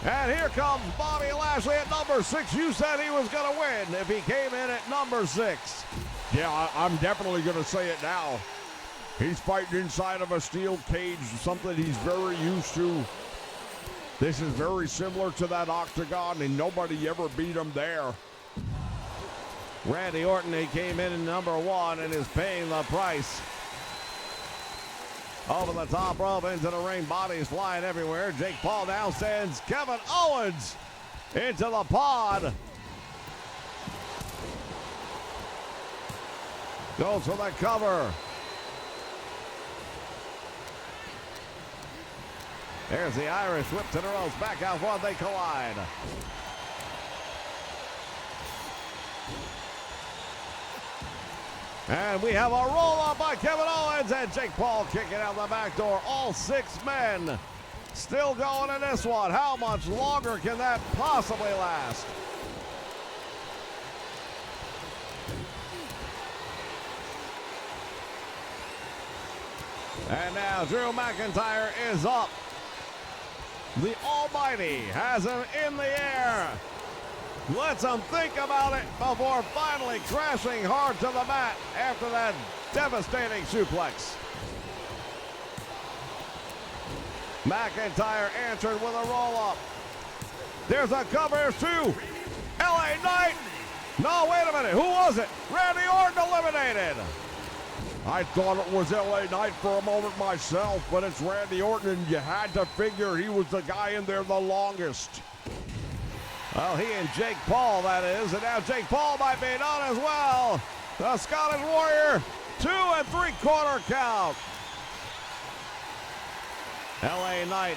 And here comes Bobby Lashley at number 6. You said he was going to win if he came in at number 6.
Yeah, I'm definitely going to say it now. He's fighting inside of a steel cage, something he's very used to. This is very similar to that octagon, and nobody ever beat him there.
Randy Orton, he came in at number 1 and is paying the price. Over the top rope into the ring, bodies flying everywhere. Jake Paul now sends Kevin Owens into the pod. Goes for the cover. There's the Irish whip to the ropes. Back out front, they collide. And we have a roll-up by Kevin Owens, and Jake Paul kicking out the back door. All 6 men still going in this one. How much longer can that possibly last? And now Drew McIntyre is up. The Almighty has him in the air. Lets him think about it before finally crashing hard to the mat after that devastating suplex. McIntyre answered with a roll-up. There's a cover, 2. LA Knight. No, wait a minute. Who was it? Randy Orton eliminated.
I thought it was LA Knight for a moment myself, but it's Randy Orton, and you had to figure he was the guy in there the longest.
Well, he and Jake Paul, that is, and now Jake Paul might be done as well. The Scottish Warrior, 2 3/4 count. LA Knight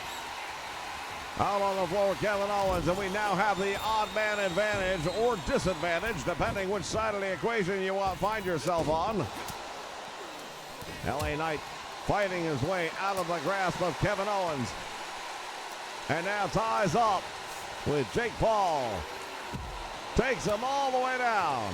out on the floor with Kevin Owens, and we now have the odd man advantage or disadvantage, depending which side of the equation you find yourself on. LA Knight fighting his way out of the grasp of Kevin Owens. And now ties up with Jake Paul. Takes him all the way down.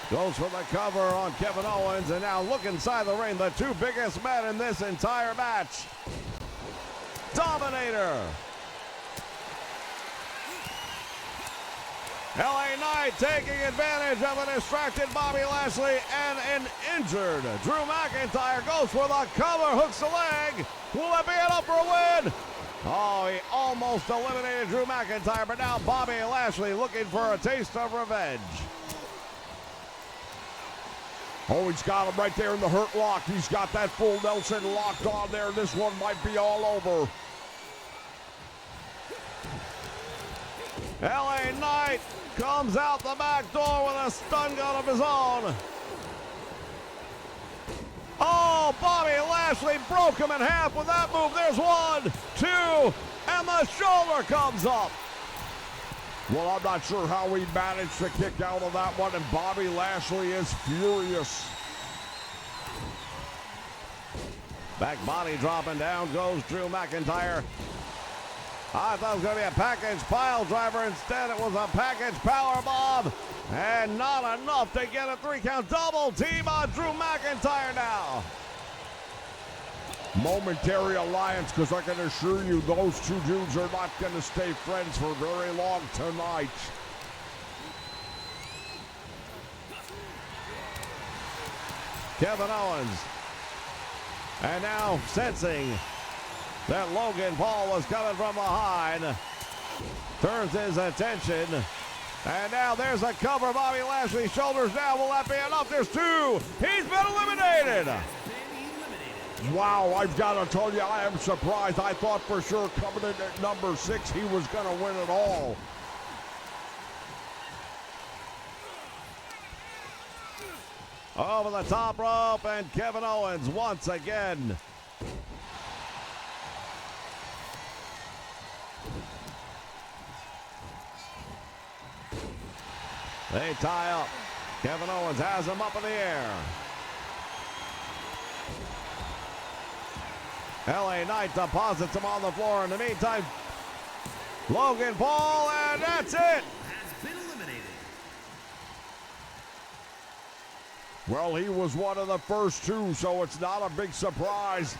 Goes for the cover on Kevin Owens, and now look inside the ring. The 2 biggest men in this entire match. Dominator. LA Knight taking advantage of a distracted Bobby Lashley and an injured Drew McIntyre. Goes for the cover, hooks the leg. Will it be enough for a win? Oh, he almost eliminated Drew McIntyre, but now Bobby Lashley looking for a taste of revenge.
Oh, he's got him right there in the hurt lock. He's got that full Nelson locked on there. This one might be all over.
LA Knight comes out the back door with a stun gun of his own. Oh, Bobby Lashley broke him in half with that move. There's 1, 2, and the shoulder comes up.
Well, I'm not sure how he managed to kick out of that one, and Bobby Lashley is furious.
Back body dropping down goes Drew McIntyre. I thought it was going to be a package pile driver. Instead, it was a package power bomb. And not enough to get a 3 count. Double team on Drew McIntyre now.
Momentary alliance, because I can assure you those two dudes are not going to stay friends for very long tonight.
Kevin Owens. And now sensing that Logan Paul was coming from behind, turns his attention. And now there's a cover. Bobby Lashley's shoulders down. Will that be enough? There's 2. He's been eliminated.
Wow, I've got to tell you, I am surprised. I thought for sure coming in at number 6, he was going to win it all.
Over the top rope, and Kevin Owens once again. They tie up. Kevin Owens has him up in the air. LA Knight deposits him on the floor. In the meantime, Logan Paul, and that's it.
Has been eliminated.
Well, he was one of the first 2, so it's not a big surprise.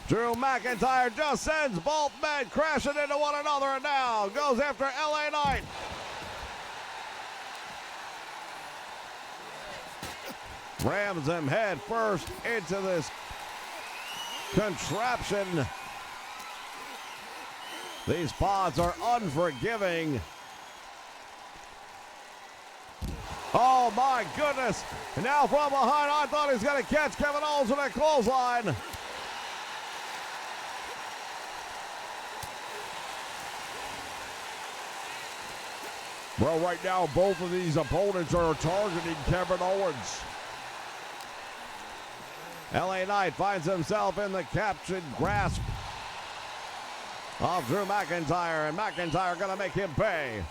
Drew McIntyre just sends both men crashing into one another, and now goes after LA Knight. Rams him head first into this contraption. These pods are unforgiving. Oh my goodness. And now from behind, I thought he was going to catch Kevin Owens with a clothesline.
Well, right now, both of these opponents are targeting Kevin Owens.
LA Knight finds himself in the captured grasp of Drew McIntyre, and McIntyre going to make him pay.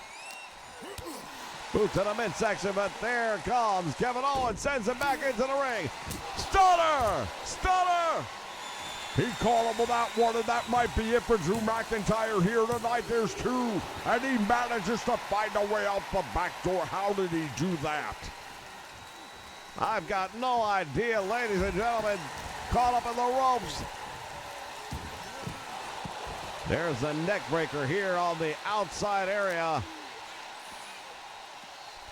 Boot to the midsection, but there comes Kevin Owens, sends him back into the ring. Stunner! Stunner!
He caught him with that one, and that might be it for Drew McIntyre here tonight. There's 2, and he manages to find a way out the back door. How did he do that?
I've got no idea, ladies and gentlemen. Caught up in the ropes. There's the neck breaker here on the outside area.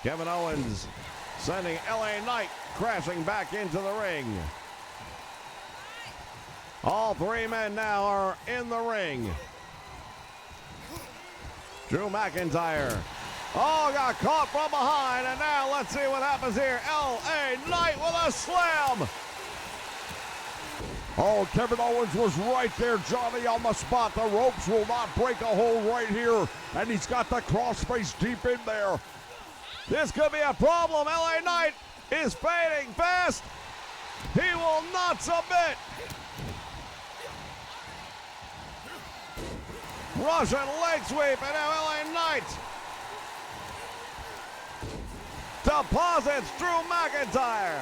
Kevin Owens sending LA Knight crashing back into the ring. All 3 men now are in the ring. Drew McIntyre. Oh, got caught from behind, and now let's see what happens here. LA Knight with a slam.
Oh, Kevin Owens was right there, Johnny, on the spot. The ropes will not break a hole right here, and he's got the crossface deep in there.
This could be a problem. LA Knight is fading fast. He will not submit. Russian leg sweep, and now LA Knight deposits Drew McIntyre.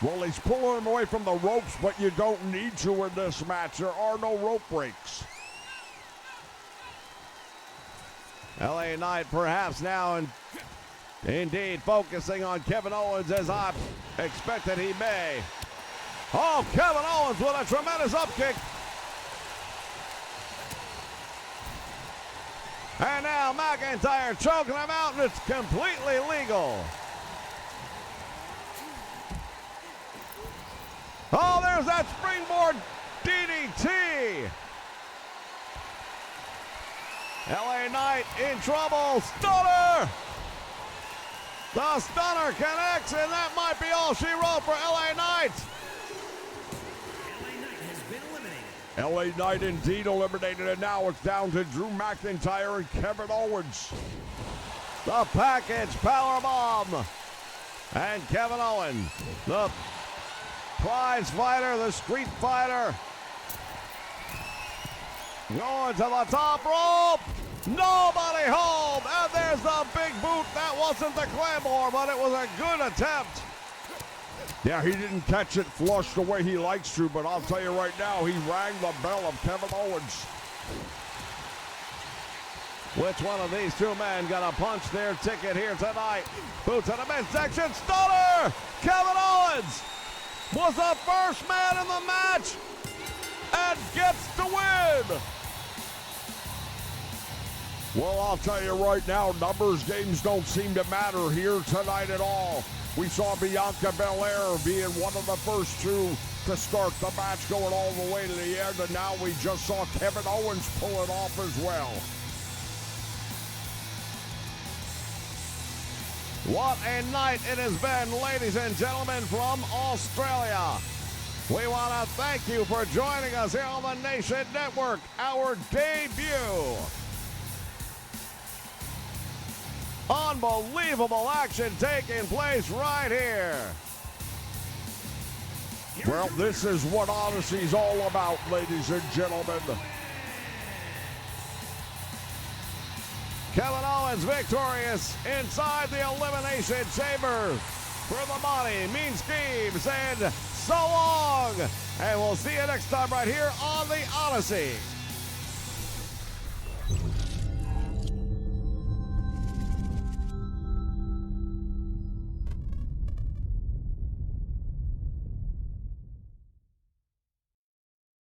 Well, he's pulling him away from the ropes, but you don't need to in this match. There are no rope breaks.
LA Knight perhaps now indeed focusing on Kevin Owens, as I expected he may. Oh, Kevin Owens with a tremendous upkick. And now McIntyre choking him out, and it's completely legal. Oh, there's that springboard DDT. LA Knight in trouble. Stunner. The stunner connects, and that might be all she wrote for LA Knight.
LA Knight has been eliminated.
LA Knight indeed eliminated, and now it's down to Drew McIntyre and Kevin Owens.
The package powerbomb. And Kevin Owens, the prize fighter, the street fighter, going to the top rope. Nobody home. And there's the big boot. That wasn't the Claymore, but it was a good attempt.
Yeah, he didn't catch it flush the way he likes to, but I'll tell you right now, he rang the bell of Kevin Owens.
Which one of these two men gonna punch their ticket here tonight? Boot to the midsection, stunner! Kevin Owens was the first man in the match and gets the win!
Well, I'll tell you right now, numbers games don't seem to matter here tonight at all. We saw Bianca Belair being one of the first two to start the match, going all the way to the end, and now we just saw Kevin Owens pull it off as well.
What a night it has been, ladies and gentlemen, from Australia. We want to thank you for joining us here on the Nation Network, our debut. Unbelievable action taking place right here.
Well, this is what Odyssey's all about, ladies and gentlemen.
Kevin Owens victorious inside the Elimination Chamber for the money, mean schemes, and so long. And we'll see you next time right here on the Odyssey.